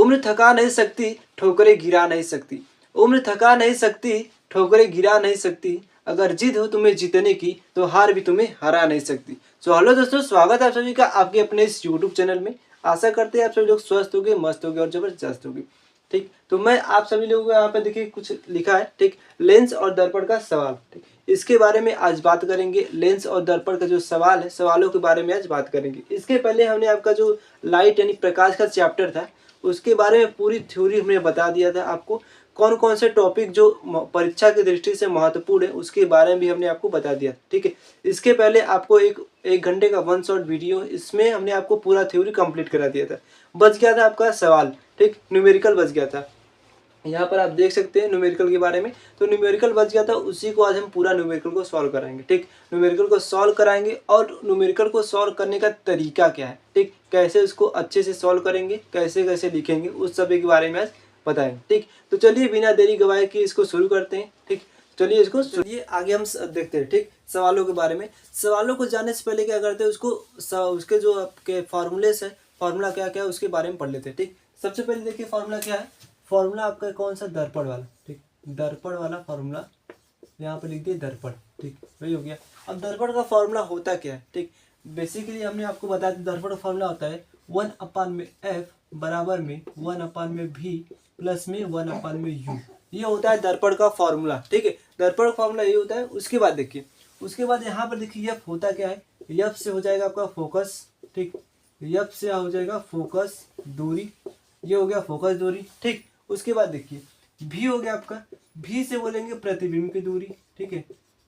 उम्र थका नहीं सकती, ठोकरें गिरा नहीं सकती। उम्र थका नहीं सकती, ठोकरें गिरा नहीं सकती। अगर जिद हो तुम्हें जीतने की तो हार भी तुम्हें हरा नहीं सकती। सो हेलो दोस्तों, स्वागत है आप सभी का आपके अपने इस यूट्यूब चैनल में। आशा करते हैं आप सभी लोग स्वस्थ होंगे, मस्त होंगे और जबरदस्त होंगे। ठीक, तो मैं आप सभी लोगों को यहाँ पे देखिए कुछ लिखा है। ठीक, लेंस और दर्पण का सवाल। ठीक, इसके बारे में आज बात करेंगे। लेंस और दर्पण का जो सवाल है, सवालों के बारे में आज बात करेंगे। इसके पहले हमने आपका जो लाइट यानी प्रकाश का चैप्टर था उसके बारे में पूरी थ्योरी हमने बता दिया था आपको। कौन कौन से टॉपिक जो परीक्षा की दृष्टि से महत्वपूर्ण है उसके बारे में भी हमने आपको बता दिया। ठीक है, इसके पहले आपको एक घंटे का वन शॉट वीडियो, इसमें हमने आपको पूरा थ्योरी कंप्लीट करा दिया था। बच गया था आपका सवाल, ठीक, न्यूमेरिकल बच गया था। यहाँ पर आप देख सकते हैं न्यूमेरिकल के बारे में, तो न्यूमेरिकल बच गया था, उसी को आज हम पूरा न्यूमेरिकल को सॉल्व कराएंगे। ठीक, न्यूमेरिकल को सॉल्व कराएंगे और न्यूमेरिकल को सॉल्व करने का तरीका क्या है, ठीक, कैसे उसको अच्छे से सॉल्व करेंगे, कैसे कैसे लिखेंगे, उस सभी के बारे में आज बताएंगे। ठीक, तो चलिए बिना देरी गवाए कि इसको शुरू करते हैं। ठीक, चलिए आगे हम देखते हैं। ठीक, सवालों के बारे में। सवालों को जानने से पहले क्या करते हैं, उसके जो आपके फॉर्मूलेस है, फॉर्मूला क्या क्या है उसके बारे में पढ़ लेते हैं। ठीक, सबसे पहले देखिए फॉर्मूला क्या है। फॉर्मूला आपका कौन सा, दर्पण वाला। ठीक, दर्पण वाला फॉर्मूला यहाँ पे लिख दिए दर्पण। ठीक, वही हो गया। अब दर्पण का फॉर्मूला होता क्या है। ठीक, बेसिकली हमने आपको बताया दर्पण का फॉर्मूला होता है 1/f बराबर में 1/v प्लस में 1/u। ये होता है दर्पण का फॉर्मूला। ठीक है, दर्पण का फॉर्मूला ये होता है। उसके बाद देखिए, उसके बाद यहाँ पर देखिए एफ होता क्या है। एफ से हो जाएगा आपका फोकस। ठीक, एफ से हो जाएगा फोकस दूरी, ये हो गया फोकस दूरी। ठीक, उसके बाद देखिए भी हो गया आपका, भी से बोलेंगे प्रतिबिंब की दूरी। ठीक है,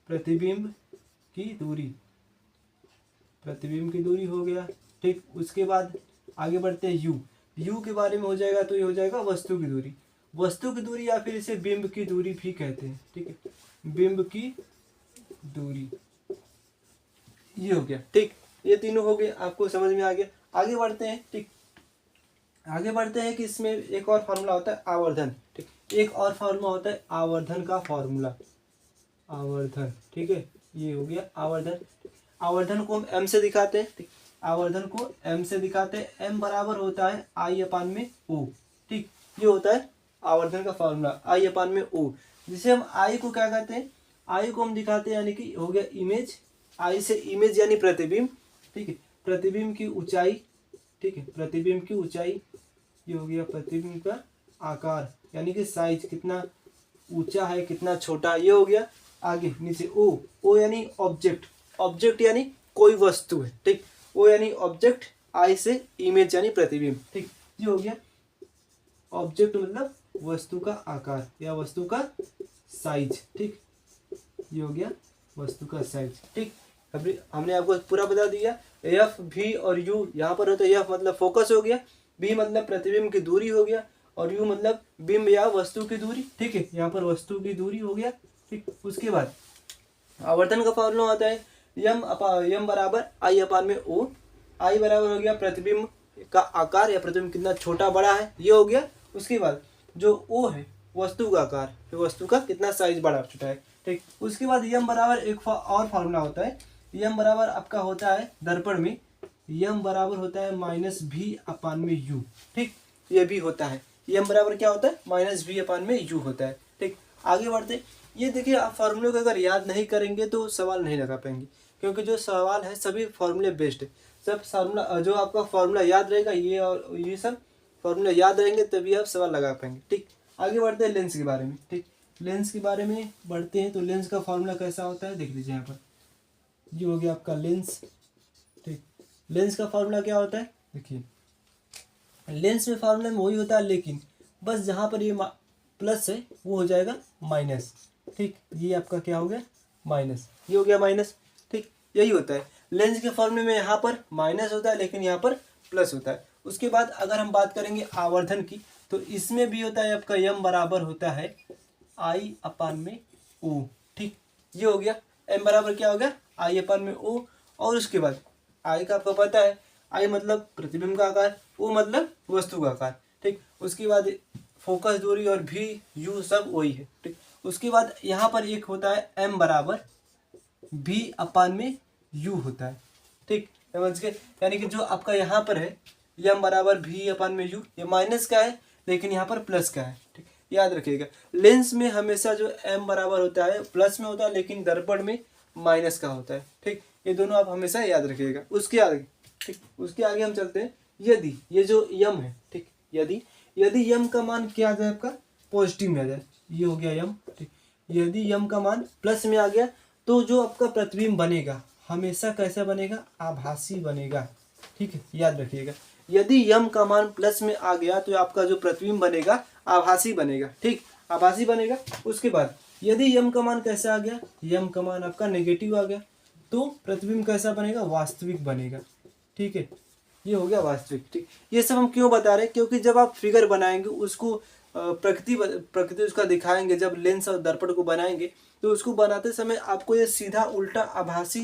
प्रतिबिंब की दूरी, प्रतिबिंब की दूरी हो गया। ठीक, उसके बाद आगे बढ़ते हैं यू। यू के बारे में हो जाएगा तो ये हो जाएगा वस्तु की दूरी। वस्तु की दूरी या फिर इसे बिंब की दूरी भी कहते हैं। ठीक है, बिंब की दूरी, ये हो गया। ठीक, ये तीनों हो गए, आपको समझ में आ गया। आगे बढ़ते हैं। ठीक, आगे बढ़ते हैं कि इसमें एक और फार्मूला होता है आवर्धन। ठीक, एक और फार्मूला होता है आवर्धन का फार्मूला, आवर्धन। ठीक है, ये हो गया आवर्धन। आवर्धन को हम एम से दिखाते हैं। ठीक, आवर्धन को एम से दिखाते हैं। एम बराबर होता है I/O। ठीक, ये होता है आवर्धन का फार्मूला I/O, जिसे हम आई को क्या कहते हैं, आई को हम दिखाते हैं यानी कि हो गया इमेज। आई से इमेज यानी प्रतिबिंब। ठीक है, प्रतिबिंब की ऊंचाई। ठीक है, प्रतिबिंब की ऊंचाई, ये हो गया प्रतिबिंब का आकार यानी कि साइज, कितना ऊंचा है कितना छोटा, ये हो गया। आगे नीचे ओ, ओ यानी ऑब्जेक्ट, ऑब्जेक्ट यानी कोई वस्तु है। ठीक, ओ यानी ऑब्जेक्ट, आई से इमेज यानी प्रतिबिंब। ठीक, ये हो गया ऑब्जेक्ट मतलब वस्तु का आकार या वस्तु का साइज। ठीक, ये हो गया वस्तु का साइज। ठीक, अभी हमने आपको पूरा बता दिया। एफ, भी और यू यहाँ पर होता है। एफ मतलब फोकस हो गया, बी मतलब प्रतिबिंब की दूरी हो गया, और यू मतलब बिंब या वस्तु की दूरी। ठीक है, यहाँ पर वस्तु की दूरी हो गया। ठीक, उसके बाद आवर्धन का फॉर्मूला होता है यम बराबर I/O। आई बराबर हो गया प्रतिबिंब का आकार या प्रतिबिंब कितना छोटा बड़ा है, ये हो गया। उसके बाद जो ओ है वस्तु का आकार, तो वस्तु का कितना साइज बड़ा छोटा है। ठीक, उसके बाद यम बराबर एक और फार्मूला होता है। यम बराबर आपका होता है दर्पण में, यम बराबर होता है -V/U। ठीक, ये भी होता है। यम बराबर क्या होता है, -V/U होता है। ठीक, आगे बढ़ते। ये देखिए, आप फार्मूले को अगर याद नहीं करेंगे तो सवाल नहीं लगा पाएंगे, क्योंकि जो सवाल है सभी फार्मूले बेस्ड है। सब फार्मूला, जो आपका फार्मूला याद रहेगा, ये और ये सब फार्मूला याद रहेंगे तभी आप सवाल लगा पाएंगे। ठीक, आगे बढ़ते हैं लेंस के बारे में। ठीक, लेंस के बारे में बढ़ते हैं। तो लेंस का फार्मूला कैसा होता है देख लीजिए यहाँ पर, ये हो गया आपका लेंस। ठीक, लेंस का फार्मूला क्या होता है देखिए, लेंस में फार्मूला में वही होता है, लेकिन बस जहाँ पर ये प्लस है वो हो जाएगा माइनस। ठीक, ये आपका क्या हो गया माइनस, ये हो गया माइनस। ठीक, यही होता है लेंस के फॉर्मूले में, यहाँ पर माइनस होता है लेकिन यहाँ पर प्लस होता है। उसके बाद अगर हम बात करेंगे आवर्धन की, तो इसमें भी होता है आपका यम बराबर होता है I/O। ठीक, ये हो गया। एम बराबर क्या हो गया I/O। और उसके बाद आई का आपको पता है, आई मतलब प्रतिबिंब का आकार, ओ मतलब वस्तु का आकार। ठीक, उसके बाद फोकस दूरी और भी यू सब वही है। ठीक, उसके बाद यहाँ पर एक होता है एम बराबर V/U होता है। ठीक, समझ गए, यानी कि जो आपका यहाँ पर है एम बराबर V/U, ये माइनस का है लेकिन यहाँ पर प्लस का है, ठीक, याद रखिएगा। लेंस में हमेशा जो m बराबर होता है प्लस में होता है, लेकिन दर्पण में माइनस का होता है, ठीक। ये दोनों आप हमेशा याद रखिएगा। उसके आगे, ठीक, उसके आगे हम चलते हैं। यदि ये जो यम है, ठीक, यदि यम का मान क्या आ जाए आपका पॉजिटिव में आ जाए, ये हो गया यम, ठीक। यदि यम का मान प्लस में आ गया तो जो आपका प्रतिबिंब बनेगा हमेशा कैसा बनेगा, आभासी बनेगा, ठीक है, याद रखिएगा। यदि यम का मान प्लस में आ गया तो आपका जो प्रतिबिंब बनेगा आभासी बनेगा, ठीक, आभासी बनेगा। उसके बाद यदि यम का मान कैसा आ गया, यम का मान आपका नेगेटिव आ गया तो प्रतिबिंब कैसा बनेगा, वास्तविक बनेगा, ठीक है, ये हो गया वास्तविक, ठीक। ये सब हम क्यों बता रहे हैं, क्योंकि जब आप फिगर बनाएंगे उसको प्रकृति उसका दिखाएंगे, जब लेंस और दर्पण को बनाएंगे तो उसको बनाते समय आपको ये सीधा उल्टा आभासी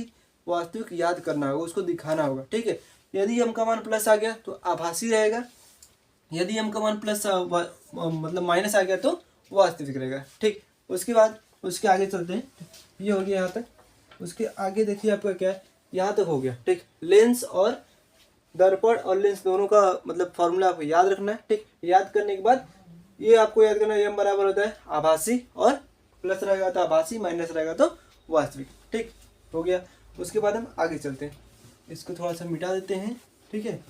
वास्तविक याद करना होगा, उसको दिखाना होगा, ठीक है। यदि यम का मान प्लस आ गया तो आभासी रहेगा, यदि यम का मान प्लस मतलब माइनस आ गया तो वास्तविक रहेगा, ठीक। उसके बाद उसके आगे चलते हैं, ये हो गया यहाँ तक। उसके आगे देखिए आपका क्या है, यहाँ तक हो गया, ठीक। लेंस और दर्पण और लेंस दोनों का मतलब फॉर्मूला आपको याद रखना है, ठीक। याद करने के बाद ये आपको याद करना है, यम बराबर होता है आभासी, और प्लस रहेगा तो आभासी, माइनस रहेगा तो वास्तविक, ठीक हो गया। उसके बाद हम आगे चलते हैं, इसको थोड़ा सा मिटा देते हैं, ठीक है।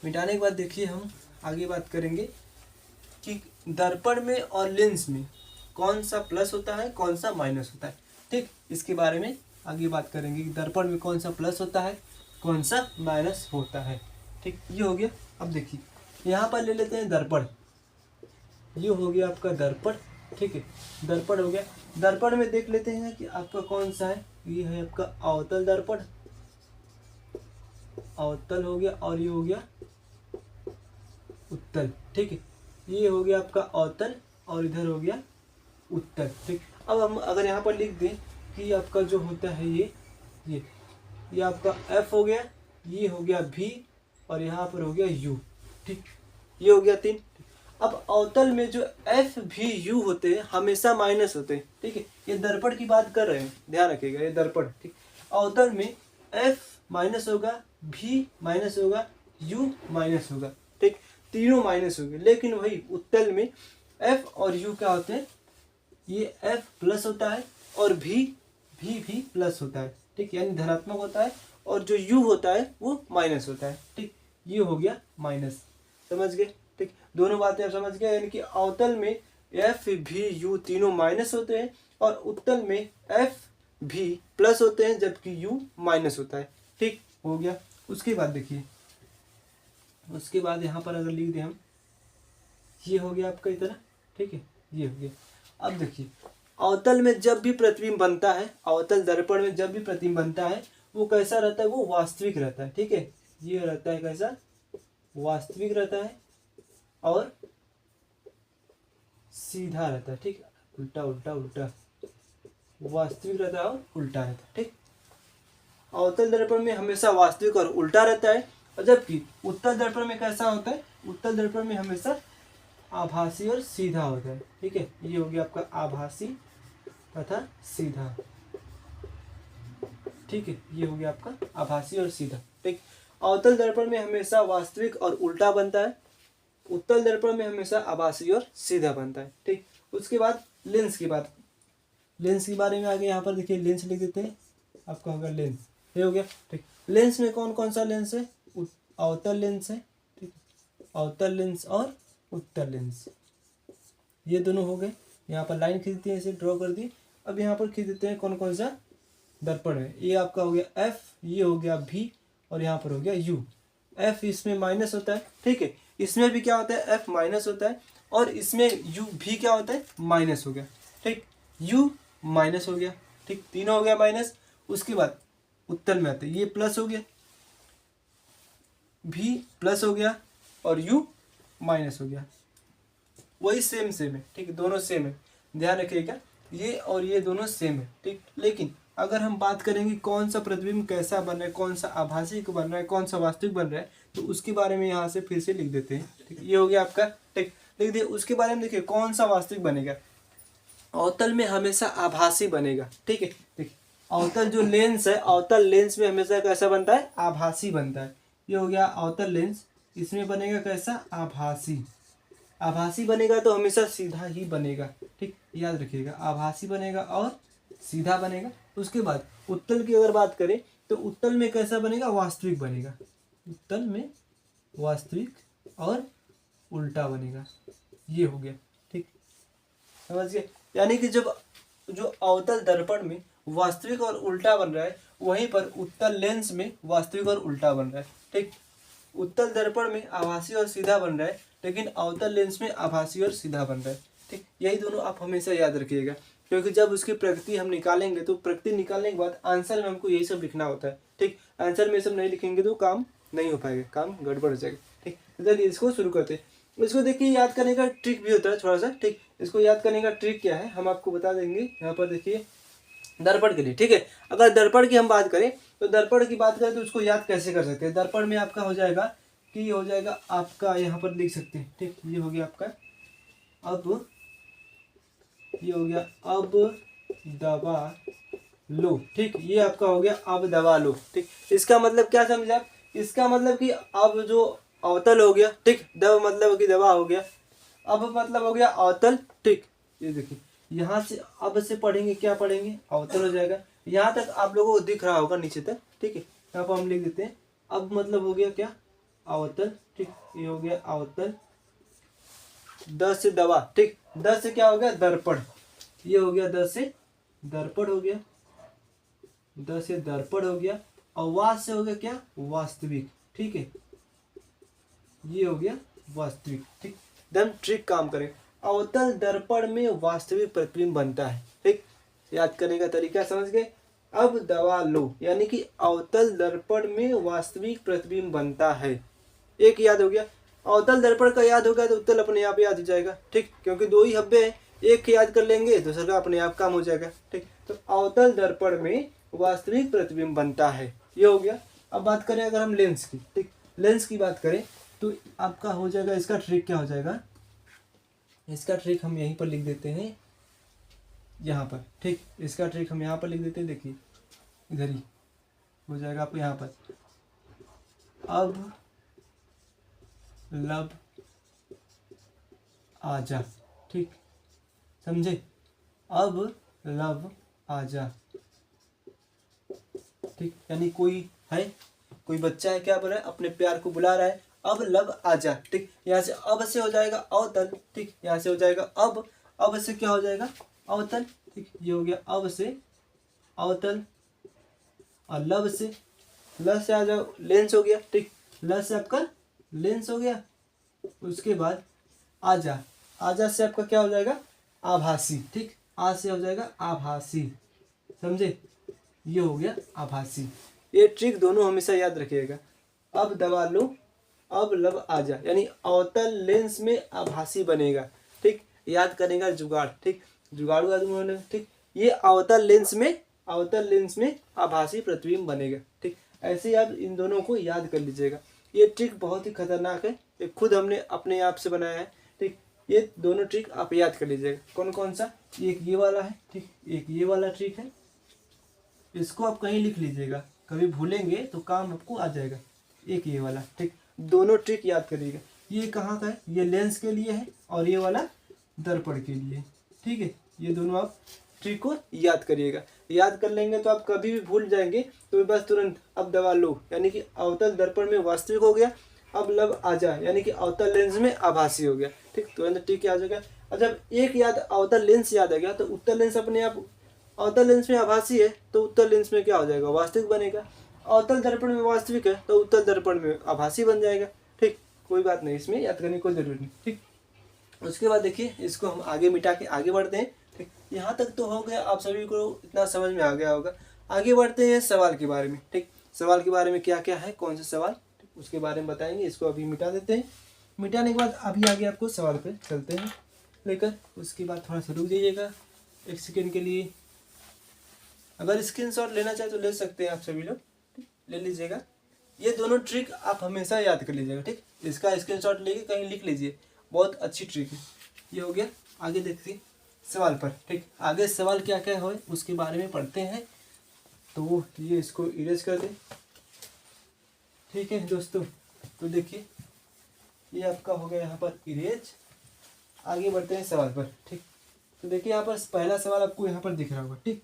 मिटाने के बाद देखिए हम आगे बात करेंगे कि दर्पण में और लेंस में कौन सा प्लस होता है कौन सा माइनस होता है, ठीक। इसके बारे में आगे बात करेंगे कि दर्पण में कौन सा प्लस होता है कौन सा माइनस होता है, ठीक, ये हो गया। अब देखिए यहाँ पर ले लेते हैं दर्पण, ये हो गया आपका दर्पण, ठीक है, दर्पण हो गया। दर्पण में देख लेते हैं कि आपका कौन सा है, ये है आपका अवतल दर्पण, अवतल हो गया, और ये हो गया उत्तल, ठीक है, ये हो गया आपका अवतल और इधर हो गया उत्तल, ठीक। अब हम अगर यहाँ पर लिख दें कि आपका जो होता है ये आपका F हो गया, ये हो गया V, और यहाँ पर हो गया U, ठीक, ये हो गया 3। अब अवतल में जो F V U होते हैं हमेशा माइनस होते हैं, ठीक है, ये दर्पण की बात कर रहे हैं, ध्यान रखिएगा, ये दर्पण, ठीक। अवतल में F माइनस होगा, V माइनस होगा, U माइनस होगा, ठीक, तीनों माइनस होंगे। लेकिन वही उत्तल में F और U क्या होते हैं, ये F प्लस होता है और V भी प्लस होता है, ठीक, यानी धनात्मक होता है, और जो U होता है वो माइनस होता है, ठीक, ये हो गया माइनस, समझ गए, ठीक। दोनों बातें आप समझ गए, यानी कि अवतल में F V U तीनों माइनस होते हैं और उत्तल में F V प्लस होते हैं जबकि U माइनस होता है, ठीक हो गया। उसके बाद देखिए, उसके बाद यहाँ पर अगर लिख दें हम, ये हो गया आपका इतना, ठीक है, ये हो गया। अब देखिए अवतल में जब भी प्रतिबिंब बनता है, अवतल दर्पण में जब भी प्रतिबिंब बनता है वो कैसा रहता है, वो वास्तविक रहता है, ठीक है, ये रहता है कैसा, वास्तविक रहता है और सीधा रहता है, ठीक, उल्टा उल्टा उल्टा, वास्तविक रहता है और उल्टा रहता है, ठीक। अवतल दर्पण में हमेशा वास्तविक और उल्टा रहता है, और जबकि उत्तल दर्पण में कैसा होता है, उत्तल दर्पण में हमेशा आभासी और सीधा होता है, ठीक है, ये हो गया आपका आभासी तथा सीधा, ठीक है, ये हो गया आपका आभासी और सीधा, ठीक। अवतल दर्पण में हमेशा वास्तविक और उल्टा बनता है, उत्तल दर्पण में हमेशा आभासी और सीधा बनता है, ठीक। उसके बाद लेंस की बात, लेंस के बारे में आगे यहाँ पर देखिए लेंस लिख देते हैं, आपका होगा लेंस, ये हो गया, ठीक। लेंस में कौन कौन सा लेंस है, अवतल लेंस है, ठीक, अवतल लेंस और उत्तल लेंस, ये दोनों हो गए। यहाँ पर लाइन खींचती है, इसे ड्रॉ कर दी। अब यहाँ पर खींच देते हैं कौन कौन सा दर्पण है, ये आपका हो गया F, ये हो गया V, और यहाँ पर हो गया U। F इसमें माइनस होता है, ठीक है, इसमें भी क्या होता है, F माइनस होता है, और इसमें U भी क्या होता है, माइनस हो गया, ठीक, U माइनस हो गया, ठीक, तीनों हो गया माइनस। उसके बाद उत्तल में आते हैं, ये प्लस हो गया, V प्लस हो गया और U माइनस हो गया, वही सेम है, ठीक, दोनों सेम है, ध्यान रखिएगा, ये और ये दोनों सेम है, ठीक। लेकिन अगर हम बात करेंगे कौन सा प्रतिबिंब कैसा बन रहा है, कौन सा आभासी बन रहा है, कौन सा वास्तविक बन रहा है, तो उसके बारे में यहाँ से फिर से लिख देते हैं, ठीक, ये हो गया आपका, ठीक, लिख दिए। उसके बारे में देखिए कौन सा वास्तविक बनेगा, अवतल में हमेशा आभासी बनेगा, ठीक है, देखिए अवतल जो लेंस है, अवतल लेंस में हमेशा कैसा बनता है, आभासी बनता है, ये हो गया अवतल लेंस, इसमें बनेगा कैसा, आभासी। आभासी बनेगा तो हमेशा सीधा ही बनेगा, ठीक, याद रखिएगा, आभासी बनेगा और सीधा बनेगा। उसके बाद उत्तल की अगर बात करें तो उत्तल में कैसा बनेगा, वास्तविक बनेगा। उत्तल में वास्तविक और उल्टा बनेगा, ये हो गया, ठीक, समझ गए। यानी कि जब जो अवतल दर्पण में वास्तविक और उल्टा बन रहा है, वहीं पर उत्तल लेंस में वास्तविक और उल्टा बन रहा है, ठीक। उत्तल दर्पण में आभासी और सीधा बन रहा है, लेकिन अवतल लेंस में आभासी और सीधा बन रहा है, ठीक। यही दोनों आप हमेशा याद रखिएगा, क्योंकि जब उसकी प्रकृति हम निकालेंगे तो प्रकृति निकालने के बाद आंसर में हमको यही सब लिखना होता है, ठीक। आंसर में ये सब नहीं लिखेंगे तो काम नहीं हो पाएगा, काम गड़बड़ हो जाएगा, ठीक। चलिए इसको शुरू करते हैं। इसको देखिए याद करने का ट्रिक भी होता है थोड़ा सा, ठीक। इसको याद करने का ट्रिक क्या है हम आपको बता देंगे। यहाँ पर देखिए दर्पण के लिए, ठीक है, अगर दर्पण की हम बात करें तो दर्पण की बात करें तो उसको याद कैसे कर सकते हैं। दर्पण में आपका हो जाएगा कि हो जाएगा आपका, यहाँ पर लिख सकते हैं, ठीक, ये हो गया आपका अब, ये हो गया अब दबा लो, ठीक, ये आपका हो गया अब दबा लो, ठीक। इसका मतलब क्या समझे आप, इसका मतलब कि अब जो अवतल हो गया, ठीक, दब मतलब कि दबा हो गया, अब मतलब हो गया अवतल, ठीक। ये देखिए यहाँ से अब से पढ़ेंगे, क्या पढ़ेंगे, अवतल हो जाएगा। यहाँ तक आप लोगों को दिख रहा होगा नीचे तक, ठीक है। यहाँ पर हम लिख देते हैं अब मतलब हो गया क्या, अवतल, ठीक, ये हो गया अवतल। द से दबा, ठीक, द से क्या हो गया, दर्पण, ये हो गया द से दर्पण हो गया, द से दर्पण हो गया, और वा से हो गया क्या, वास्तविक, ठीक है, ये हो गया वास्तविक, ठीक। देन ट्रिक काम करें, अवतल दर्पण में वास्तविक प्रतिबिंब बनता है, ठीक। याद करने का तरीका समझ गए, अब दबा लो, यानी कि अवतल दर्पण में वास्तविक प्रतिबिंब बनता है। एक याद हो गया, अवतल दर्पण का याद होगा तो उत्तल अपने आप याद हो जाएगा, ठीक, क्योंकि दो ही हब्बे हैं, एक याद कर लेंगे दूसरे का अपने आप काम हो जाएगा, ठीक। तो अवतल दर्पण में वास्तविक प्रतिबिंब बनता है, ये हो गया। अब बात करें अगर हम लेंस की, ठीक, लेंस की बात करें तो आपका हो जाएगा, इसका ट्रिक क्या हो जाएगा, इसका ट्रिक हम यहीं पर लिख देते हैं, यहाँ पर, ठीक, इसका ट्रिक हम यहाँ पर लिख देते हैं, देखिए इधर ही हो जाएगा आप यहाँ पर, अब लब आजा, ठीक, समझे, अब लब आजा, ठीक, यानी कोई है, कोई बच्चा है, क्या बोल रहा है, अपने प्यार को बुला रहा है, अब लब आजा, ठीक। यहाँ से अब से हो जाएगा अवतल, ठीक, यहाँ से हो जाएगा अब से क्या हो जाएगा, अवतल, ठीक, ये हो गया अब से अवतल, और लब से, ल से आ जाओ, लेंस हो गया, ठीक, ल से आपका लेंस हो गया। उसके बाद आजा, आजा से आपका क्या हो जाएगा, आभासी, ठीक, आ से हो जाएगा आभासी, समझे, ये हो गया आभासी। ये ट्रिक दोनों हमेशा याद रखिएगा, अब दबा लो, अब लब आजा, यानी अवतल लेंस में आभासी बनेगा, ठीक, याद करेगा जुगाड़, ठीक, जुगाड़ू आदमी, ठीक, ये अवतल लेंस में आभासी प्रतिबिंब बनेगा, ठीक। ऐसे ही आप इन दोनों को याद कर लीजिएगा। ये ट्रिक बहुत ही खतरनाक है, ये खुद हमने अपने आप से बनाया है, ठीक। ये दोनों ट्रिक आप याद कर लीजिएगा। कौन कौन सा, एक ये वाला है, ठीक, एक ये वाला ट्रिक है, इसको आप कहीं लिख लीजिएगा, कभी भूलेंगे तो काम आपको आ जाएगा। एक ये वाला, ठीक, दोनों ट्रिक याद करिएगा। ये कहाँ का है, ये लेंस के लिए है और ये वाला दर्पण के लिए, ठीक है। ये दोनों आप ट्रिक को याद करिएगा, याद कर लेंगे तो आप कभी भी भूल जाएंगे तो बस तुरंत अब दबा लो, यानी कि अवतल दर्पण में वास्तविक हो गया, अब लब आजा यानी कि अवतल लेंस में आभासी हो गया, ठीक, तुरंत ट्रिक याद हो गया। और जब एक याद अवतल लेंस याद आ गया तो उत्तल लेंस अपने आप, अवतल लेंस में आभासी है तो उत्तल लेंस में क्या हो जाएगा, वास्तविक बनेगा। अवतल दर्पण में वास्तविक है तो उत्तल दर्पण में आभासी बन जाएगा, ठीक, कोई बात नहीं, इसमें याद करने की कोई जरूरत नहीं, ठीक। उसके बाद देखिए इसको हम आगे मिटा के आगे बढ़ते हैं, ठीक। यहाँ तक तो हो गया, आप सभी को इतना समझ में आ गया होगा। आगे बढ़ते हैं सवाल के बारे में, ठीक, सवाल के बारे में क्या क्या है, कौन से सवाल, उसके बारे में बताएंगे। इसको अभी मिटा देते हैं, मिटाने के बाद अभी आगे आपको सवाल पे चलते हैं लेकर। उसके बाद थोड़ा सा रुक जाइएगा एक सेकेंड के लिए। अगर स्क्रीनशॉट लेना चाहे तो ले सकते हैं आप सभी लोग, ठीक, ले लीजिएगा। ये दोनों ट्रिक आप हमेशा याद कर लीजिएगा, ठीक, इसका स्क्रीनशॉट लेके कहीं लिख लीजिए, बहुत अच्छी ट्रिक है। ये हो गया, आगे देखिए सवाल पर, ठीक, आगे सवाल क्या क्या है उसके बारे में पढ़ते हैं। तो ये इसको इरेज कर दें, ठीक है दोस्तों। तो देखिए ये आपका हो गया यहाँ पर इरेज। आगे बढ़ते हैं सवाल पर, ठीक। तो देखिए यहाँ पर पहला सवाल आपको यहाँ पर दिख रहा होगा, ठीक।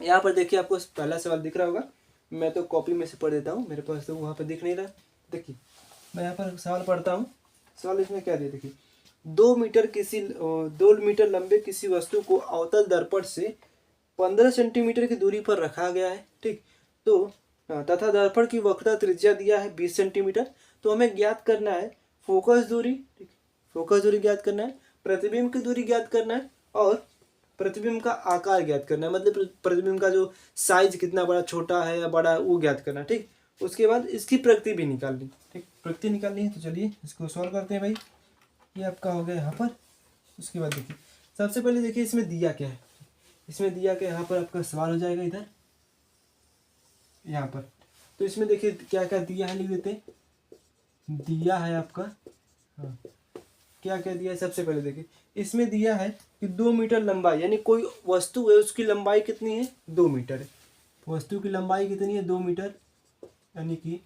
यहाँ पर देखिए आपको पहला सवाल दिख रहा होगा, मैं तो कॉपी में से पढ़ देता हूँ, मेरे पास तो वहाँ पर दिख नहीं रहा। देखिए मैं यहाँ पर सवाल पढ़ता हूँ। सवाल इसमें क्या दिया, देखिए 2 मीटर लंबे किसी वस्तु को अवतल दर्पण से 15 सेंटीमीटर की दूरी पर रखा गया है, ठीक। तो तथा दर्पण की वक्रता त्रिज्या दिया है 20 सेंटीमीटर। तो हमें ज्ञात करना है फोकस दूरी, ठीक, फोकस दूरी ज्ञात करना है, प्रतिबिंब की दूरी ज्ञात करना है, और प्रतिबिंब का आकार ज्ञात करना है, मतलब प्रतिबिंब का जो साइज कितना बड़ा, छोटा है या बड़ा है, वो ज्ञात करना है, ठीक। उसके बाद इसकी प्रकृति भी निकालनी, ठीक, प्रकृति निकालनी है। तो चलिए इसको सॉल्व करते हैं भाई। ये आपका हो गया यहाँ पर। उसके बाद देखिए सबसे पहले देखिए इसमें दिया क्या है, इसमें दिया क्या, यहाँ पर आपका सवाल हो जाएगा इधर यहाँ पर। तो इसमें देखिए क्या क्या दिया है, लिख देते हैं। दिया है आपका, हाँ, क्या क्या दिया है, सबसे पहले देखिए इसमें दिया है कि 2 मीटर लंबाई, यानी कोई वस्तु है उसकी लंबाई कितनी है, 2 मीटर है। वस्तु की लंबाई कितनी है, 2 मीटर। यानी कि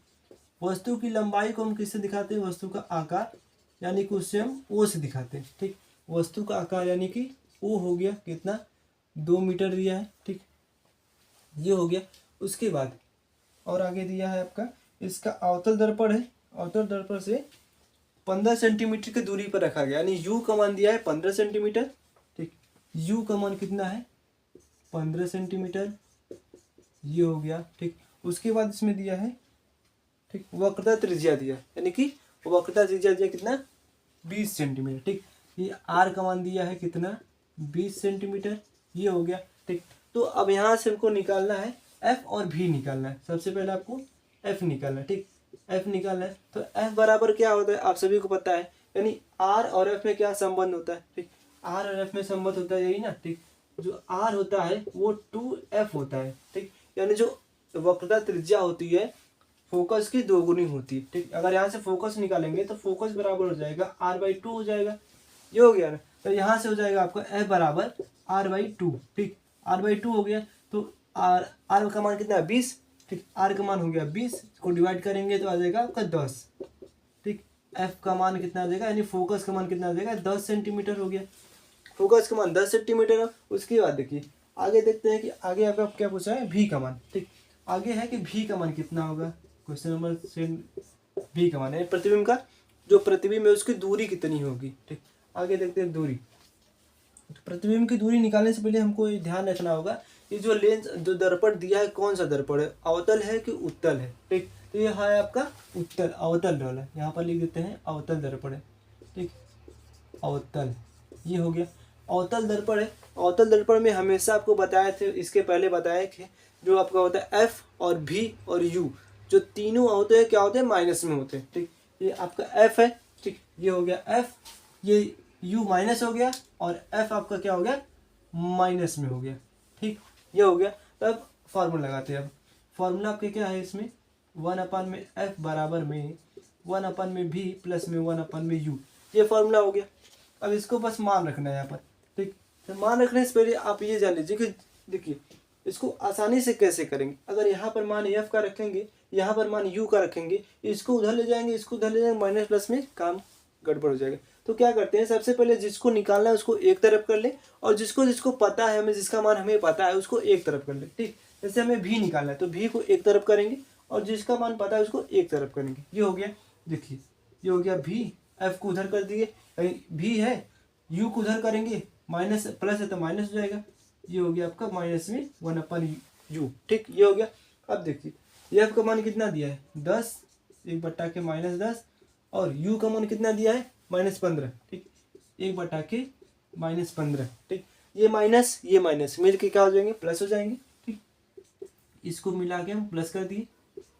वस्तु की लंबाई को हम किससे दिखाते हैं, वस्तु का आकार, यानी कि उससे हम ओ से दिखाते हैं, ठीक। वस्तु का आकार यानी कि ओ हो गया कितना, 2 मीटर दिया है, ठीक, ये हो गया। उसके बाद और आगे दिया है आपका इसका अवतल दर्पण है, अवतल दर्पण से 15 सेंटीमीटर की दूरी पर रखा गया, यानी यू का मान दिया है 15 सेंटीमीटर, ठीक। यू का मान कितना है, 15 सेंटीमीटर, ये हो गया, ठीक। उसके बाद इसमें दिया है, ठीक, वक्रता त्रिज्या दिया, यानी कि वक्रता त्रिज्या दिया कितना, 20 सेंटीमीटर, ठीक। ये आर का मान दिया है कितना, 20 सेंटीमीटर, ये हो गया, ठीक। तो अब यहाँ से हमको निकालना है एफ और भी निकालना है। सबसे पहले आपको एफ निकालना है, ठीक, एफ निकालना है। तो एफ बराबर क्या होता है, आप सभी को पता है, यानी आर और एफ में क्या संबंध होता है, ठीक, आर और एफ में संबंध होता है यही ना, ठीक। जो आर होता है वो 2f होता है, ठीक, यानी जो वक्रता त्रिज्या होती है फोकस की दोगुनी होती है, ठीक। अगर यहाँ से फोकस निकालेंगे तो फोकस बराबर हो जाएगा r/2 हो जाएगा, ये हो गया ना। तो यहाँ से हो जाएगा आपका f बराबर r/2, ठीक, r/2 हो गया। तो r का मान कितना है, 20, ठीक, r का मान हो गया 20, को डिवाइड करेंगे तो आ जाएगा आपका 10, ठीक। f का मान कितना आ जाएगा, यानी फोकस का मान कितना आ जाएगा, 10 सेंटीमीटर हो गया। फोकस का मान 10 सेंटीमीटर है। उसके बाद देखिए आगे देखते हैं कि आगे आपका क्या पूछा है, भी का मान, ठीक। आगे है कि भी का मान कितना होगा, क्वेश्चन नंबर भी का मान है प्रतिबिंब का, जो प्रतिबिंब है उसकी दूरी कितनी होगी, ठीक। आगे देखते हैं दूरी। तो प्रतिबिंब की दूरी निकालने से पहले हमको ये ध्यान रखना होगा, ये जो लेंस, जो दर्पण दिया है, कौन सा दर्पण है, अवतल है कि उत्तल है, ठीक। तो ये है आपका उत्तल, अवतल रोल है, यहाँ पर लिख देते हैं अवतल दर्पण है, ठीक, अवतल, ये हो गया। अवतल दर्पण है। अवतल दर्पण में हमेशा आपको बताए थे, इसके पहले बताए कि जो आपका होता है एफ और भी और यू, जो तीनों होते हैं क्या होते हैं, माइनस में होते हैं, ठीक। ये आपका एफ है, ठीक, ये हो गया एफ, ये यू माइनस हो गया, और एफ आपका क्या हो गया, माइनस में हो गया, ठीक, ये हो गया। तब फॉर्मूला लगाते हैं। अब फॉर्मूला आपके क्या है इसमें, 1 में एफ बराबर में 1 में भी प्लस में 1 में यू, ये फॉर्मूला हो गया। अब इसको बस मान रखना है यहाँ पर, ठीक। तो मान रखने से पहले आप ये जान लीजिए कि देखिए इसको आसानी से कैसे करेंगे। अगर यहाँ पर मान एफ का रखेंगे, यहाँ पर मान यू का रखेंगे, इसको उधर ले जाएंगे, इसको उधर ले जाएंगे, माइनस प्लस में काम गड़बड़ हो जाएगा। तो क्या करते हैं, सबसे पहले जिसको निकालना है उसको एक तरफ कर ले, और जिसको जिसको पता है हमें, जिसका मान हमें पता है उसको एक तरफ कर ले, ठीक। जैसे हमें भी निकालना है तो भी को एक तरफ करेंगे, और जिसका मान पता है उसको एक तरफ करेंगे, ये हो गया। देखिए ये हो गया भी, एफ को उधर कर दिए, भी है, यू को उधर करेंगे, माइनस प्लस है तो माइनस हो जाएगा, ये हो गया आपका माइनस में 1/u, ठीक, ये हो गया। अब देखिए एफ का मान कितना दिया है, 10, 1/के -10, और u का मान कितना दिया है, -15, ठीक, 1/के -15, ठीक। ये माइनस मिल के क्या हो जाएंगे, प्लस हो जाएंगे, ठीक। इसको मिला के हम प्लस कर दिए,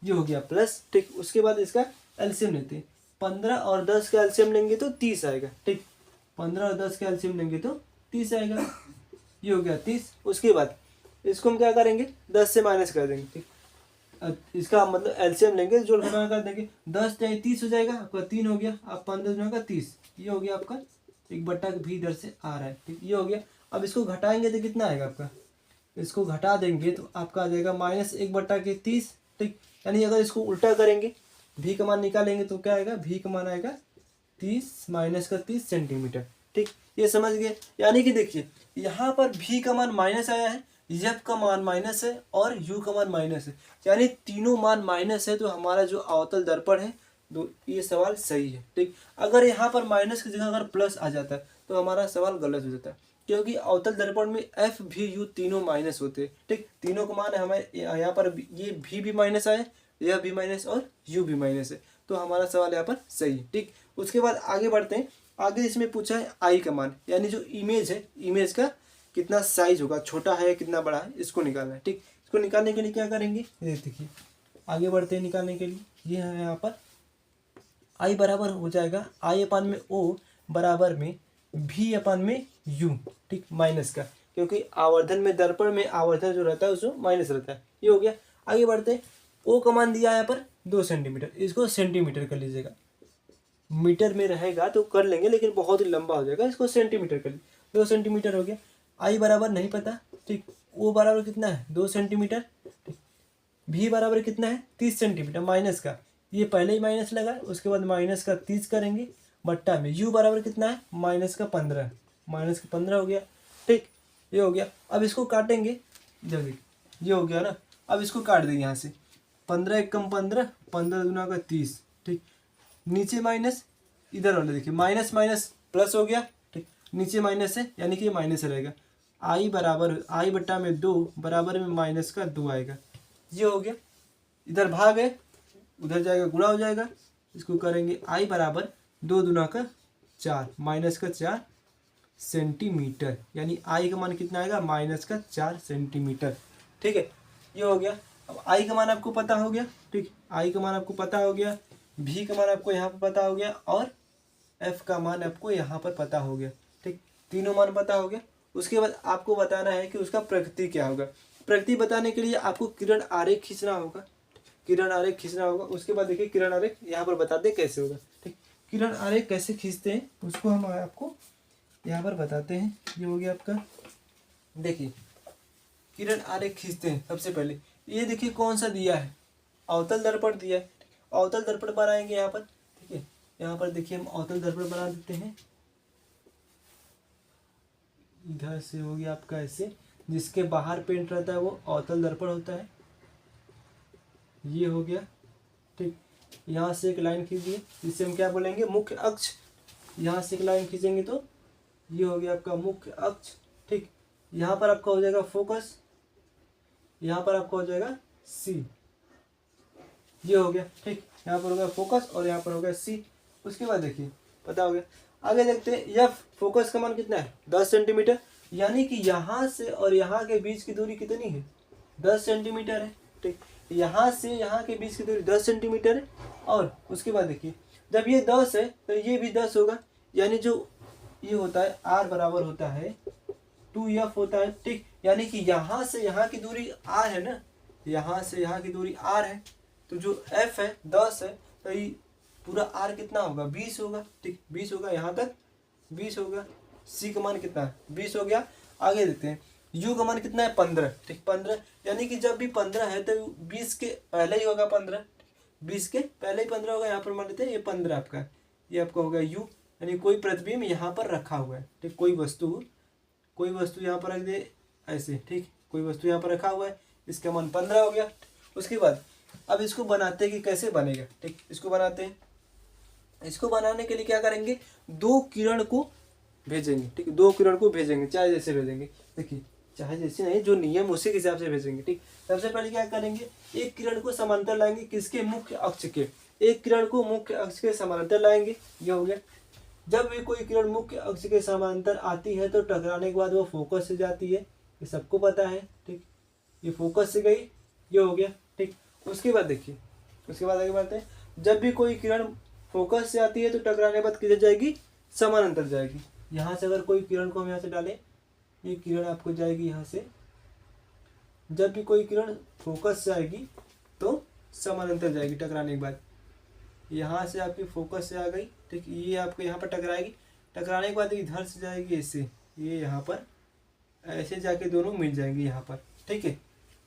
ये हो गया प्लस, ठीक। उसके बाद इसका एलसीएम लेते हैं, 15 और 10 का एलसीएम लेंगे तो 30 आएगा, ठीक। 15 और 10 का एलसीएम लेंगे तो 30 आएगा, ये हो गया 30। उसके बाद इसको हम क्या करेंगे, 10 से माइनस कर देंगे, ठीक। इसका मतलब एलसीएम लेंगे, जो घटा कर देंगे, 10 जाए 30 हो जाएगा, आपका 3 हो गया, अब 15 जो होगा 30, ये हो गया आपका 1/का भी इधर से आ रहा है, ठीक, ये हो गया। अब इसको घटाएंगे तो कितना आएगा आपका, इसको घटा देंगे तो आपका आ जाएगा -1/30, ठीक। यानी अगर इसको उल्टा करेंगे, भी का मान निकालेंगे तो क्या आएगा, भी का मान आएगा 30 सेंटीमीटर। ठीक, ये समझ गए। यानी कि देखिए यहाँ पर भी का मान माइनस आया है, एफ का मान माइनस है और यू का मान माइनस है, यानी तीनों मान माइनस है। तो हमारा जो अवतल दर्पण है ये सवाल सही है। ठीक, अगर यहाँ पर माइनस की जगह अगर प्लस आ जाता है तो हमारा सवाल गलत हो जाता है, क्योंकि अवतल दर्पण में एफ भी यू तीनों माइनस होते हैं। ठीक, तीनों का मान है हमें यहाँ पर ये भी माइनस आया, यह भी माइनस और यू भी माइनस है, तो हमारा सवाल यहाँ पर सही है। ठीक, उसके बाद आगे बढ़ते हैं। आगे इसमें पूछा है आई का मान, यानी जो इमेज है, इमेज का कितना साइज होगा, छोटा है कितना बड़ा है, इसको निकालना है। ठीक, इसको निकालने के लिए क्या करेंगे, ये देखिए आगे बढ़ते हैं। निकालने के लिए ये है यहाँ पर आई बराबर हो जाएगा आई अपान में ओ बराबर में भी अपान में यू। ठीक, माइनस का, क्योंकि आवर्धन में दर्पण में आवर्धन जो रहता है उसमें माइनस रहता है। ये हो गया। आगे बढ़ते हैं। ओ का मान दिया है यहाँ पर 2 सेंटीमीटर, इसको सेंटीमीटर कर लीजिएगा। मीटर में रहेगा तो कर लेंगे लेकिन बहुत ही लंबा हो जाएगा, इसको सेंटीमीटर कर लीजिए। 2 सेंटीमीटर हो गया। आई बराबर नहीं पता। ठीक, ओ बराबर कितना है 2 सेंटीमीटर। ठीक, भी बराबर कितना है 30 सेंटीमीटर माइनस का, ये पहले ही माइनस लगा, उसके बाद माइनस का 30 करेंगे बट्टा में यू बराबर कितना है माइनस का 15, माइनस का 15 हो गया। ठीक, ये हो गया। अब इसको काटेंगे, जल्दी ये हो गया ना। अब इसको काट देंगे यहाँ से, 15 एकम 15, 15 दूना का 30। ठीक, नीचे माइनस, इधर वाले देखिए माइनस माइनस प्लस हो गया। ठीक, नीचे माइनस है यानी कि ये माइनस रहेगा। आई बराबर आई बट्टा में 2 बराबर में माइनस का 2 आएगा। ये हो गया। इधर भाग है, उधर जाएगा गुणा हो जाएगा। इसको करेंगे आई बराबर 2 दूना का 4 माइनस का 4 सेंटीमीटर, यानी आई का मान कितना आएगा माइनस का 4 सेंटीमीटर। ठीक है, ये हो गया। अब आई का मान आपको पता हो गया। ठीक, आई का मान आपको पता हो गया, भी का मान आपको यहाँ पर पता हो गया और एफ का मान आपको यहाँ पर पता हो गया। ठीक, तीनों मान पता हो गया। उसके बाद आपको बताना है कि उसका प्रकृति क्या होगा। प्रकृति बताने के लिए आपको किरण आरेख खींचना होगा, किरण आरेख खींचना होगा। उसके बाद देखिए किरण आरेख यहाँ पर बता दे कैसे होगा। ठीक, किरण आरेख कैसे खींचते हैं उसको हम आपको यहाँ पर बताते हैं। ये हो गया आपका, देखिए किरण आरेख खींचते हैं। सबसे पहले ये देखिए कौन सा दिया है, अवतल दर्पण दिया है। अवतल दर्पण बनाएंगे यहाँ पर। ठीक है, यहाँ पर देखिए हम अवतल दर्पण बना देते हैं। इधर से हो गया आपका ऐसे, जिसके बाहर पेंट रहता है वो अवतल दर्पण होता है। ये हो गया। ठीक, यहाँ से एक लाइन खींचिए, जिससे हम क्या बोलेंगे मुख्य अक्ष। यहाँ से एक लाइन खींचेंगे तो ये हो गया आपका मुख्य अक्ष। ठीक, यहाँ पर आपका हो जाएगा फोकस, यहाँ पर आपका हो जाएगा सी। ये हो गया। ठीक, यहाँ पर होगा फोकस और यहाँ पर होगा सी। उसके बाद देखिए पता हो गया। आगे देखते हैं, एफ फोकस का मान कितना है 10 सेंटीमीटर, यानी कि यहाँ से और यहाँ के बीच की दूरी कितनी है 10 सेंटीमीटर है। ठीक, यहाँ से यहाँ के बीच की दूरी 10 सेंटीमीटर है। और उसके बाद देखिए जब ये 10 है तो ये भी 10 होगा, यानी जो ये होता है आर बराबर होता है 2f होता है। ठीक, यानी कि यहाँ से यहाँ की दूरी r है ना, यहाँ से यहाँ की दूरी r है, तो जो f है 10 है, तो ये पूरा r कितना होगा 20 होगा। ठीक, 20 होगा, यहाँ तक 20 होगा। c का मान कितना है 20 हो गया। आगे देखते हैं, u का मान कितना है 15। ठीक, 15, यानी कि जब भी 15 है तो 20 के पहले ही होगा 15, 20 के पहले ही 15 होगा। यहाँ पर मान लेते हैं ये 15 आपका, ये आपका होगा u, यानी कोई प्रतिबिंब यहाँ पर रखा हुआ है। ठीक, कोई वस्तु यहाँ पर रख दे ऐसे। ठीक, कोई वस्तु यहाँ पर रखा हुआ है, इसका मान 15 हो गया। उसके बाद अब इसको बनाते हैं कि कैसे बनेगा। ठीक, इसको बनाते हैं। इसको बनाने के लिए क्या करेंगे, 2 किरण को भेजेंगे। ठीक, 2 किरण को भेजेंगे, चाहे जैसे भेजेंगे। देखिए चाहे जैसे नहीं, जो नियम उसी के हिसाब से भेजेंगे। ठीक, सबसे पहले क्या करेंगे, एक किरण को समांतर लाएंगे, किसके मुख्य अक्ष के, एक किरण को मुख्य अक्ष के समांतर लाएंगे। ये हो गया। जब भी कोई किरण मुख्य अक्ष के समांतर आती है तो टकराने के बाद वो फोकस से जाती है, ये सबको पता है। ठीक, ये फोकस से गई, ये हो गया। ठीक, उसके बाद देखिए, उसके बाद आगे बढ़ते हैं। जब भी कोई किरण फोकस से आती है तो टकराने के बाद किधर जाएगी, समानांतर जाएगी। यहाँ से अगर कोई किरण को हम यहाँ से डालें, ये किरण आपको जाएगी यहाँ से। जब भी कोई किरण फोकस से आएगी तो समानांतर जाएगी टकराने के बाद। यहाँ से आपकी फोकस से आ गई। ठीक, ये आपको यहाँ पर टकराएगी, टकराने के बाद इधर से जाएगी ऐसे, ये यहाँ पर ऐसे जाके दोनों मिल जाएंगी यहाँ पर। ठीक है,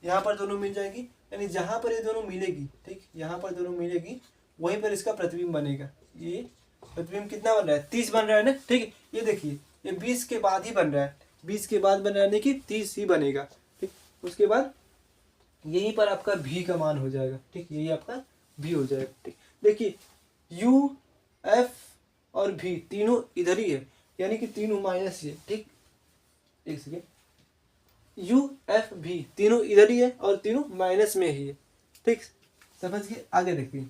यहाँ पर दोनों मिल जाएगी, यानी जहाँ पर ये दोनों मिलेगी, ठीक यहाँ पर दोनों मिलेगी, वहीं पर इसका प्रतिबिंब बनेगा। ये प्रतिबिंब कितना बन रहा है, 30 बन रहा है ना, ठीक है। ये देखिए ये 20 के बाद ही बन रहा है, 20 के बाद बन रहा है कि 30 ही बनेगा, ठीक। उसके बाद यहीं पर आपका भी का मान हो जाएगा, ठीक, यही आपका भी हो जाएगा, ठीक। देखिए यू एफ और भी तीनों इधर ही है, यानी कि तीनों माइनस ही है, ठीक। एक सेकेंड, यू एफ भी तीनों इधर ही है और तीनों माइनस में ही है, ठीक। समझ के आगे देखिए,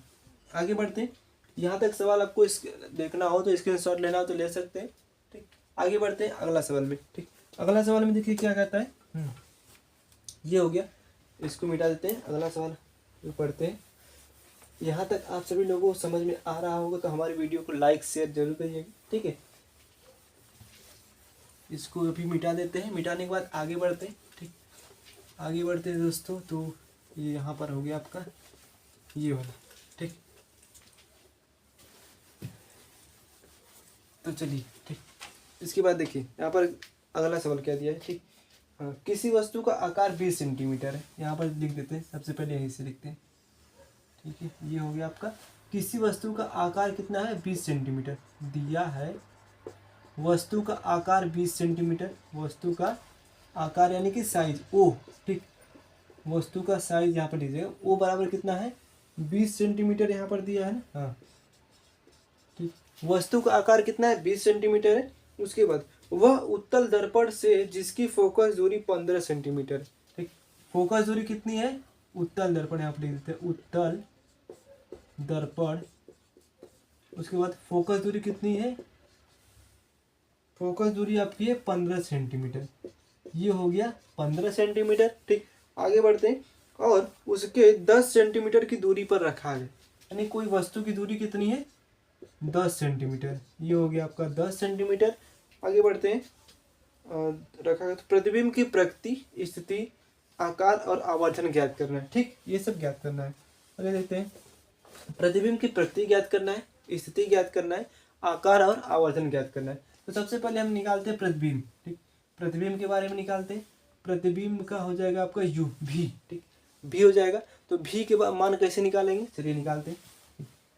आगे बढ़ते हैं। यहाँ तक सवाल आपको इस देखना हो तो स्क्रीनशॉट लेना हो तो ले सकते हैं, ठीक। आगे बढ़ते हैं अगला सवाल में, ठीक। अगला सवाल में देखिए क्या कहता है, ये हो गया, इसको मिटा देते हैं। अगला सवाल पढ़ते हैं। यहाँ तक आप सभी लोगों को समझ में आ रहा होगा तो हमारी वीडियो को लाइक शेयर जरूर करिएगा, ठीक है। इसको अभी मिटा देते हैं, मिटाने के बाद आगे बढ़ते हैं, ठीक। आगे बढ़ते हैं दोस्तों, तो ये यहाँ पर हो गया आपका ये वाला, ठीक। तो चलिए, ठीक। इसके बाद देखिए यहाँ पर अगला सवाल क्या दिया है, ठीक। हाँ, किसी वस्तु का आकार 20 सेंटीमीटर है, यहाँ पर लिख देते हैं, सबसे पहले यहीं से लिखते हैं, ठीक है। ये हो गया आपका, किसी वस्तु का आकार कितना है, 20 सेंटीमीटर दिया है। वस्तु का आकार 20 सेंटीमीटर, वस्तु का आकार यानी कि साइज ओ, ठीक। वस्तु का साइज यहाँ पर लीजिएगा, ओ बराबर कितना है, 20 सेंटीमीटर यहाँ पर दिया है ना, हाँ, ठीक। वस्तु का आकार कितना है, 20 सेंटीमीटर है। उसके बाद वह उत्तल दर्पण से जिसकी फोकस दूरी 15 सेंटीमीटर, ठीक। फोकस दूरी कितनी है, उत्तल दर्पण यहाँ पर लिख देते हैं, उत्तल दर्पण। उसके बाद फोकस दूरी कितनी है, फोकस दूरी आपकी है 15 सेंटीमीटर, ये हो गया 15 सेंटीमीटर, ठीक। आगे बढ़ते हैं, और उसके 10 सेंटीमीटर की दूरी पर रखा है, यानी कोई वस्तु की दूरी कितनी है, 10 सेंटीमीटर, ये हो गया आपका 10 सेंटीमीटर। आगे बढ़ते हैं, रखा है तो प्रतिबिंब की प्रकृति, स्थिति, आकार और आवर्धन ज्ञात करना है, ठीक। ये सब ज्ञात करना है। आगे देखते हैं, प्रतिबिंब की प्रकृति ज्ञात करना है, स्थिति ज्ञात करना है, आकार और आवर्धन ज्ञात करना है। तो सबसे पहले हम निकालते हैं प्रतिबिंब, ठीक। प्रतिबिंब के बारे में निकालते हैं। प्रतिबिंब का हो जाएगा आपका यू भी, ठीक, भी हो जाएगा। तो भी के बाद मान कैसे निकालेंगे, चलिए निकालते हैं।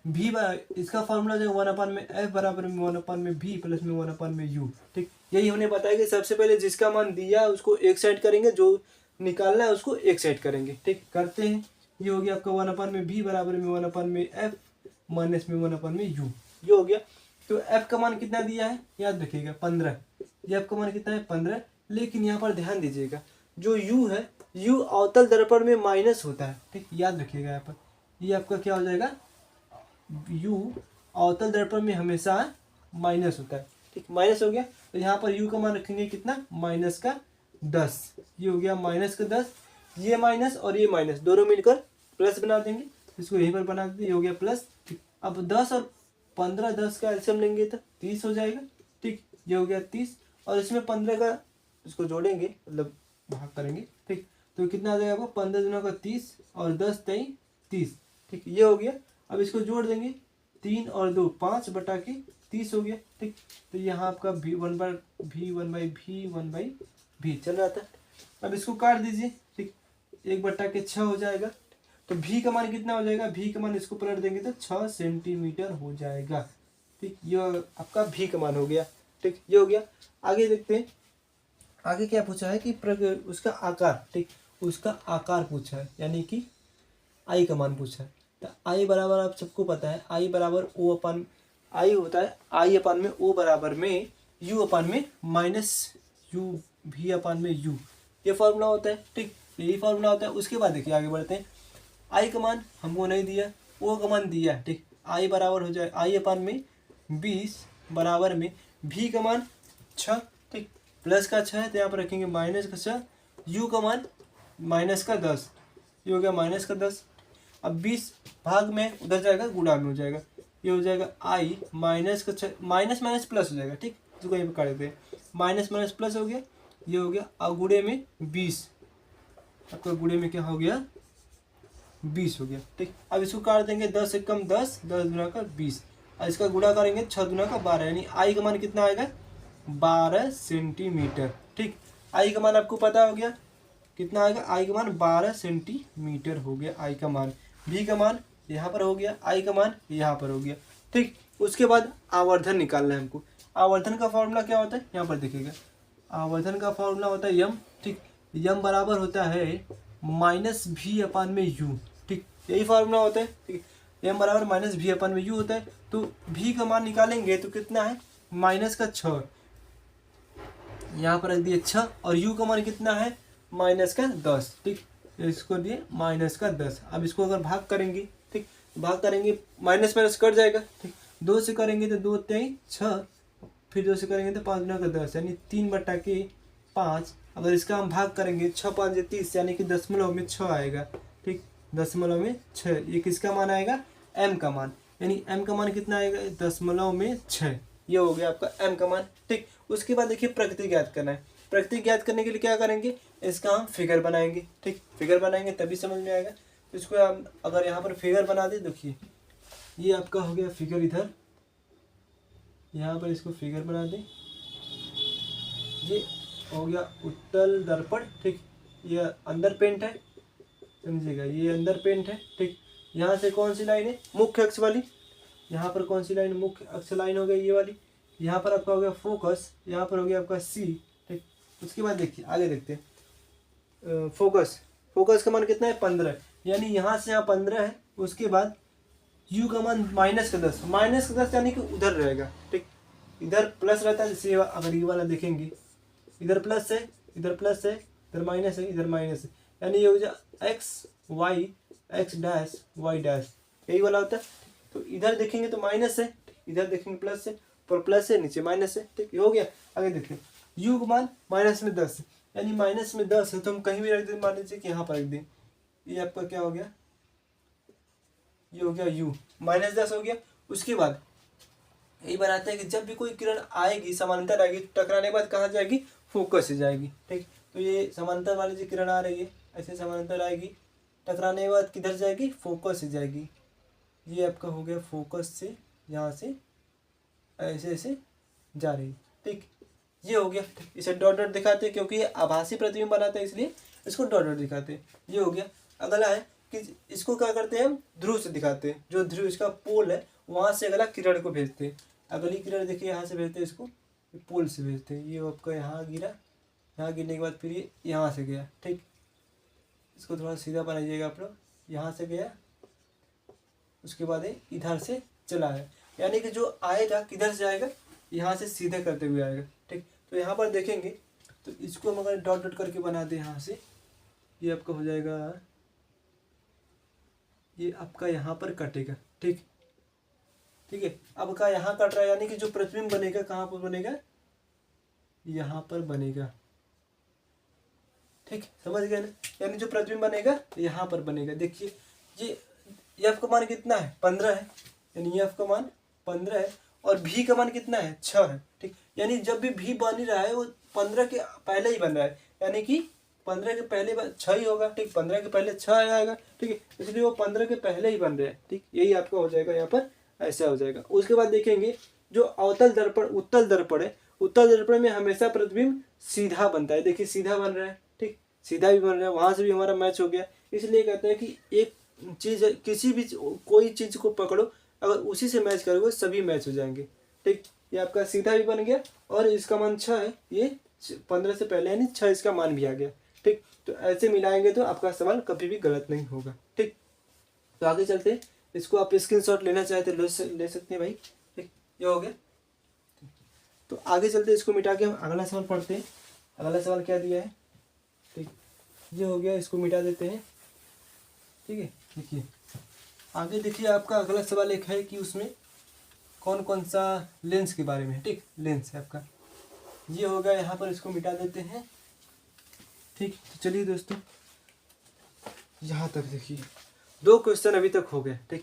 भी इसका फॉर्मूला जो 1 में एफ बराबर में 1 में भी प्लस में 1 में यू, ठीक। यही हमने बताया कि सबसे पहले जिसका मान दिया उसको एक साइड करेंगे, जो निकालना है उसको एक साइड करेंगे, ठीक। करते हैं, ये हो गया आपका 1 में भी बराबर में 1 में एफ माइनस में 1 में यू, ये हो गया। तो एफ का मान कितना दिया है, याद रखिएगा 15, ये एफ का मान कितना है 15। लेकिन यहाँ पर ध्यान दीजिएगा, जो यू है, यू अवतल दर्पण में माइनस होता है, ठीक, याद रखिएगा। यहाँ पर ये आपका क्या हो जाएगा, यू अवतल दर्पण में हमेशा माइनस होता है, ठीक, माइनस हो गया। तो यहाँ पर यू का मान रखेंगे कितना, -10, ये हो गया -10। ये माइनस और ये माइनस दोनों मिलकर प्लस बना देंगे, इसको यहीं पर बना देंगे, ये हो गया प्लस, ठीक। अब 10 और 15, 10 का एलसीएम लेंगे तो 30 हो जाएगा, ठीक, ये हो गया 30। और इसमें 15 का इसको जोड़ेंगे, मतलब भाग करेंगे, ठीक। तो कितना आ जाएगा आपको, 15 दूना का 30 और 10 तई 30, ठीक, ये हो गया। अब इसको जोड़ देंगे, 3 और 2 5 बटा के 30 हो गया, ठीक। तो यहाँ आपका भी 1/भी चल रहा था। अब इसको काट दीजिए, ठीक, 1/6 हो जाएगा। तो भी का मान कितना हो जाएगा, भी का मान इसको पलट देंगे तो 6 सेंटीमीटर हो जाएगा, ठीक। ये आपका भी का मान हो गया, ठीक, ये हो गया। आगे देखते हैं, आगे क्या पूछा है कि उसका आकार, ठीक, उसका आकार पूछा है, यानी कि आई का मान पूछा है। तो आई बराबर आप सबको पता है, आई बराबर ओ अपन आई होता है, आई अपान में ओ बराबर में यू अपान में माइनस यू भी अपान में यू, ये फॉर्मूला होता है, ठीक, यही फॉर्मूला होता है। उसके बाद देखिए आगे बढ़ते हैं, आई का मान हमको नहीं दिया, ओ का मान दिया, ठीक। आई बराबर हो जाए आई अपान में 20 बराबर में भी का मान 6, ठीक, प्लस का 6 है तो यहाँ पर रखेंगे -6, यू का मान -10, ये हो गया -10। अब 20 भाग में उधर जाएगा, गुणा में हो जाएगा, ये हो जाएगा आई माइनस प्लस हो जाएगा, ठीक, इसको यहीं पर काट देते हैं, माइनस प्लस हो गया, ये हो गया। और गुणे में 20, आपका गुणे में क्या हो गया, 20 हो गया, ठीक। अब इसको काट देंगे, 10 से कम 10, 10 दूना का 20, और इसका गुणा करेंगे 6 दूना का 12, यानी आई का मान कितना आएगा, 12 सेंटीमीटर, ठीक। आई का मान आपको पता हो गया कितना आएगा, आई का मान 12 सेंटीमीटर हो गया आई का मान। भी का मान यहाँ पर हो गया, आई का मान यहाँ पर हो गया, ठीक। उसके बाद आवर्धन निकालना है हमको। आवर्धन का फॉर्मूला क्या होता है, यहाँ पर देखिएगा, आवर्धन का फॉर्मूला होता है यम, ठीक, यम बराबर होता है -v/u, ठीक, यही फार्मूला होता है, ठीक, यम बराबर -v/u होता है। तो v का मान निकालेंगे तो कितना है, -6, यहाँ पर रख दिए 6, और u का मान कितना है, -10, ठीक, इसको दिए -10। अब इसको अगर भाग करेंगे, ठीक, भाग करेंगे माइनस माइनस कट जाएगा, ठीक, 2 से करेंगे तो 2 3 6, फिर 2 से करेंगे तो 5 9 10, यानी 3/5। अगर इसका हम भाग करेंगे 6 5 30, यानी कि दशमलव में 6 आएगा, ठीक, दशमलव में 6, ये किसका मान आएगा, m का मान, यानी m का मान कितना आएगा, 0.6, ये हो गया आपका m का मान, ठीक। उसके बाद देखिए प्रकृति ज्ञात करना है। प्रकृति ज्ञात करने के लिए क्या करेंगे, इसका हम फिगर बनाएंगे, ठीक, फिगर बनाएंगे तभी समझ में आएगा। तो इसको हम अगर यहाँ पर फिगर बना दे, देखिए ये आपका हो गया फिगर, इधर यहाँ पर इसको फिगर बना दे, ये हो गया उत्तल दर्पण, ठीक, ये अंदर पेंट है, समझिएगा, ये अंदर पेंट है, ठीक। यहाँ से कौन सी लाइन है, मुख्य अक्ष वाली, यहाँ पर कौन सी लाइन, मुख्य अक्ष लाइन हो गई ये वाली। यहाँ पर आपका हो गया फोकस, यहाँ पर हो गया आपका सी, ठीक। उसके बाद देखिए आगे देखते हैं, फोकस, फोकस का मान कितना है, 15, यानी यहाँ से यहाँ 15 है। उसके बाद यू का मान -10, -10 यानी कि उधर रहेगा, ठीक, इधर प्लस रहता है, जैसे अगर ये वाला देखेंगे, इधर प्लस है, इधर प्लस है, इधर माइनस है, इधर माइनस है, यानी ये हो जाए x डैश y डैश, यही वाला होता है। तो इधर देखेंगे तो माइनस है, इधर देखेंगे प्लस है, पर प्लस है, नीचे माइनस है, ठीक, ये हो गया। आगे देखिए u का मान -10, यानी -10 है, तो हम कहीं भी रख दें, मान लीजिए कि यहाँ पर रख दें, ये आपका क्या हो गया, ये हो गया u, -10 हो गया। उसके बाद यही बनाते हैं कि जब भी कोई किरण आएगी, समानांतर आएगी, तो टकराने के बाद कहाँ जाएगी, फोकस से जाएगी, ठीक। तो ये समानांतर वाली जो किरण आ रही है, ऐसे समानांतर आएगी, टकराने के बाद किधर जाएगी, फोकस से जाएगी। ये आपका हो गया फोकस से, यहाँ से ऐसे ऐसे जा रही, ठीक, ये हो गया, ठीक। इसे डॉट डॉट दिखाते हैं क्योंकि ये आभासी प्रतिबिंब बनाते हैं, इसलिए इसको डॉट डॉट दिखाते हैं। ये हो गया। अगला है कि इसको क्या करते हैं, हम ध्रुव से दिखाते हैं, जो ध्रुव इसका पोल है वहाँ से अगला किरण को भेजते हैं। अगली किरण देखिए यहाँ से भेजते हैं, इसको पोल से भेजते हैं। ये आपका यहाँ गिरा, यहाँ गिरने के बाद फिर ये यहाँ से गया, ठीक। इसको थोड़ा सीधा बनाइएगा आप लोग, यहाँ से गया, उसके बाद ये इधर से चला है, यानी कि जो आएगा किधर से आएगा, यहाँ से सीधे करते हुए आएगा, ठीक। तो यहाँ पर देखेंगे तो इसको हम अगर डॉट डॉट करके बना दें यहाँ से, ये आपका हो जाएगा, ये आपका यहाँ पर कटेगा, ठीक, ठीक है। अब का यहाँ कट रहा है, यानी कि जो प्रतिबिंब बनेगा कहाँ पर बनेगा, यहाँ पर बनेगा, ठीक, समझ गए ना, यानी जो प्रतिबिंब बनेगा यहाँ पर बनेगा। देखिए ये एफ का मान कितना है, 15 है, यानी एफ का मान 15 है, और भी का मान कितना है, 6 है, ठीक। यानी जब भी भी बन ही रहा है वो 15 के पहले ही बन रहा है, यानी कि 15 के पहले 6 ही होगा, ठीक, 15 के पहले 6 आएगा, ठीक है, इसलिए वो 15 के पहले ही बन रहे हैं, ठीक। यही आपका हो जाएगा, यहाँ पर ऐसा हो जाएगा। उसके बाद देखेंगे जो अवतल दर्पण उत्तल दर्पण है, उत्तल दर्पण में हमेशा प्रतिबिंब सीधा बनता है। देखिए सीधा बन रहा है, ठीक, सीधा भी बन रहा है, वहां से भी हमारा मैच हो गया। इसलिए कहते हैं कि एक चीज, किसी भी कोई चीज को पकड़ो, अगर उसी से मैच करोगे सभी मैच हो जाएंगे, ठीक। ये आपका सीधा भी बन गया, और इसका मान 6 है, ये 15 से पहले, यानी 6 इसका मान भी आ गया, ठीक। तो ऐसे मिलाएंगे तो आपका सवाल कभी भी गलत नहीं होगा, ठीक। तो आगे चलते हैं, इसको आप स्क्रीनशॉट लेना चाहे तो ले सकते हैं भाई, ठीक, ये हो गया। तो आगे चलते इसको मिटा के हम अगला सवाल पढ़ते हैं। अगला सवाल क्या दिया है, ठीक, ये हो गया, इसको मिटा देते हैं, ठीक है। देखिए आगे देखिए, आपका अगला सवाल एक है कि उसमें कौन कौन सा लेंस के बारे में है, ठीक, लेंस है आपका, ये हो गया, यहाँ पर इसको मिटा देते हैं, ठीक। तो चलिए दोस्तों, यहाँ तक देखिए 2 क्वेश्चन अभी तक हो गए, ठीक।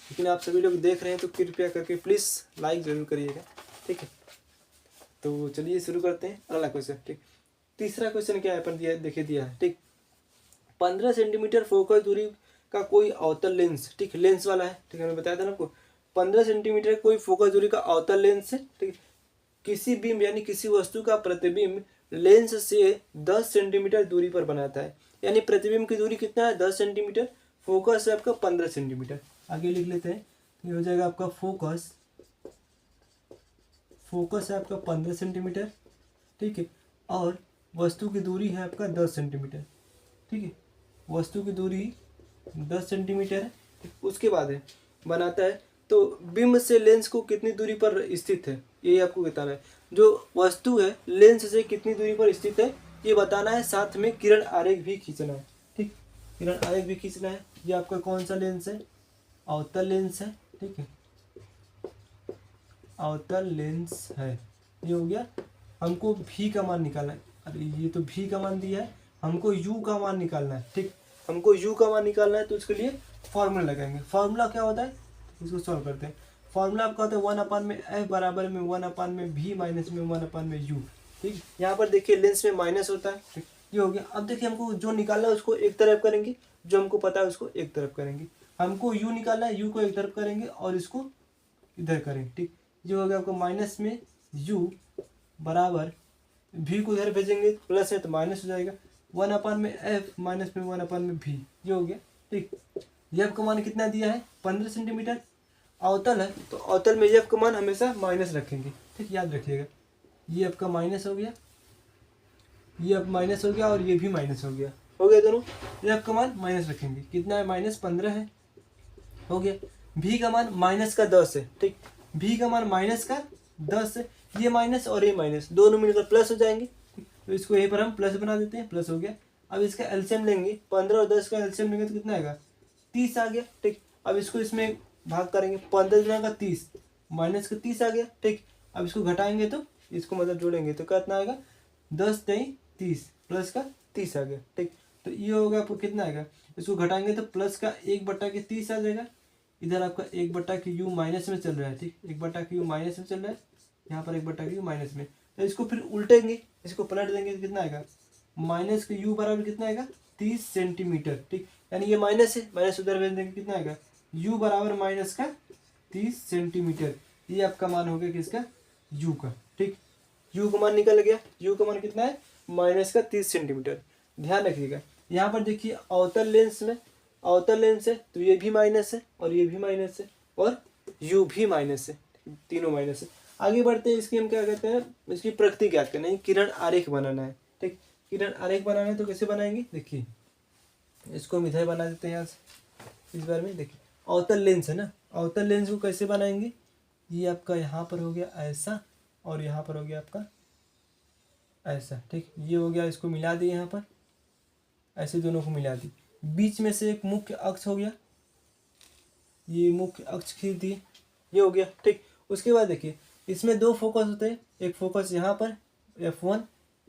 लेकिन आप सभी लोग देख रहे हैं तो कृपया करके प्लीज़ लाइक ज़रूर करिएगा, ठीक है। तो चलिए शुरू करते हैं अगला क्वेश्चन, ठीक। तीसरा क्वेश्चन क्या है पर दिया, देखिए दिया है, ठीक, 15 सेंटीमीटर फोकस दूरी का कोई अवतल लेंस, ठीक, लेंस वाला है, ठीक है, मैंने बताया था ना आपको, 15 सेंटीमीटर कोई फोकस दूरी का अवतल लेंस है, ठीक। किसी बीम यानी किसी वस्तु का प्रतिबिंब लेंस से 10 सेंटीमीटर दूरी पर बनाता है, यानी प्रतिबिंब की दूरी कितना है, 10 सेंटीमीटर, फोकस है आपका 15 सेंटीमीटर। आगे लिख लेते हैं, ये हो जाएगा आपका फोकस फोकस है आपका 15 सेंटीमीटर, ठीक है, और वस्तु की दूरी है आपका 10 सेंटीमीटर, ठीक है, वस्तु की दूरी 10 सेंटीमीटर है। उसके बाद है बनाता है तो बिंब से लेंस को कितनी दूरी पर स्थित है, यही आपको बताना है। जो वस्तु है लेंस से कितनी दूरी पर स्थित है ये बताना है, साथ में किरण आरेख भी खींचना है, ठीक, किरण आरेख भी खींचना है। ये आपका कौन सा लेंस है, अवतल लेंस है, ठीक है, अवतल लेंस है, ये हो गया। हमको भी का मान निकालना है, अरे ये तो भी का मान दिया है, हमको यू का मान निकालना है, ठीक, हमको यू का मान निकालना है तो उसके लिए फॉर्मूला लगाएंगे। फॉर्मूला क्या होता है इसको सॉल्व करते हैं। फॉर्मूला आपका होता है 1 में एफ बराबर में 1 में भी माइनस में 1 में यू, ठीक। यहाँ पर देखिए लेंस में माइनस होता है, ठीक, ये हो गया। अब देखिए हमको जो निकालना है उसको एक तरफ करेंगे, जो हमको पता है उसको एक तरफ करेंगे। हमको यू निकालना है, यू को एक तरफ करेंगे और इसको इधर करेंगे, ठीक। ये हो गया आपको माइनस में यू बराबर भी को इधर भेजेंगे, प्लस है तो माइनस हो जाएगा, 1 में एफ माइनस में 1 में भी, ये हो गया, ठीक। एफ का मान कितना दिया है 15 सेंटीमीटर, अवतल है तो अवतल में एफ का मान हमेशा माइनस रखेंगे, ठीक, याद रखिएगा। ये आपका माइनस हो गया, ये अब माइनस हो गया और ये भी माइनस हो गया दोनों। एफ का मान माइनस रखेंगे, कितना है -15 है, हो गया। भी का मान -10 है, ठीक, भी का मान -10 है, ये माइनस और ये माइनस दोनों मिलकर प्लस हो जाएंगे, ठीक, तो इसको यहीं पर हम प्लस बना देते हैं, प्लस हो गया। अब इसका एलसीएम लेंगे, 15 और 10 का एलसीएम लेंगे तो कितना आएगा 30 आ गया, ठीक। अब इसको इसमें भाग करेंगे, 15 गुना का 30 माइनस का 30 आ गया, ठीक। अब इसको घटाएंगे तो इसको मतलब जोड़ेंगे तो कितना आएगा 10 नहीं 30 प्लस का 30 आ गया, ठीक। तो ये होगा आपको कितना आएगा, इसको घटाएंगे तो प्लस का 1/30 आ जाएगा। इधर आपका 1/यू माइनस में चल रहा है, ठीक, 1/यू माइनस में चल रहा है, यहाँ पर 1/यू माइनस में, तो इसको फिर उल्टेंगे, इसको पलट देंगे तो कितना आएगा माइनस का यू बराबर कितना आएगा 30 सेंटीमीटर, ठीक, यानी ये माइनस है, माइनस उधर भेज देंगे कितना आएगा यू बराबर माइनस का 30 सेंटीमीटर। ये आपका मान हो गया किसका यू का, ठीक, यू का मान निकल गया। यू का मान कितना है माइनस का 30 सेंटीमीटर। ध्यान रखिएगा यहाँ पर देखिए अवतल लेंस में, अवतल लेंस है तो ये भी माइनस है और ये भी माइनस है और यू भी माइनस है, तीनों माइनस है। आगे बढ़ते हैं, इसकी हम क्या कहते हैं, इसकी प्रकृति ज्ञात करना है, किरण आरेख बनाना है, ठीक, किरण आरेख बनाना है तो कैसे बनाएंगे, देखिए इसको हम इधर बना देते हैं यहाँ से। इस बार में देखिए अवतल लेंस है ना, अवतल लेंस को कैसे बनाएंगे, ये आपका यहाँ पर हो गया ऐसा और यहाँ पर हो गया आपका ऐसा, ठीक, ये हो गया, इसको मिला दिए यहाँ पर, ऐसे दोनों को मिला दी, बीच में से एक मुख्य अक्ष हो गया, ये मुख्य अक्ष खींच दिए, ये हो गया, ठीक। उसके बाद देखिए इसमें दो फोकस होते हैं, एक फोकस यहाँ पर F1,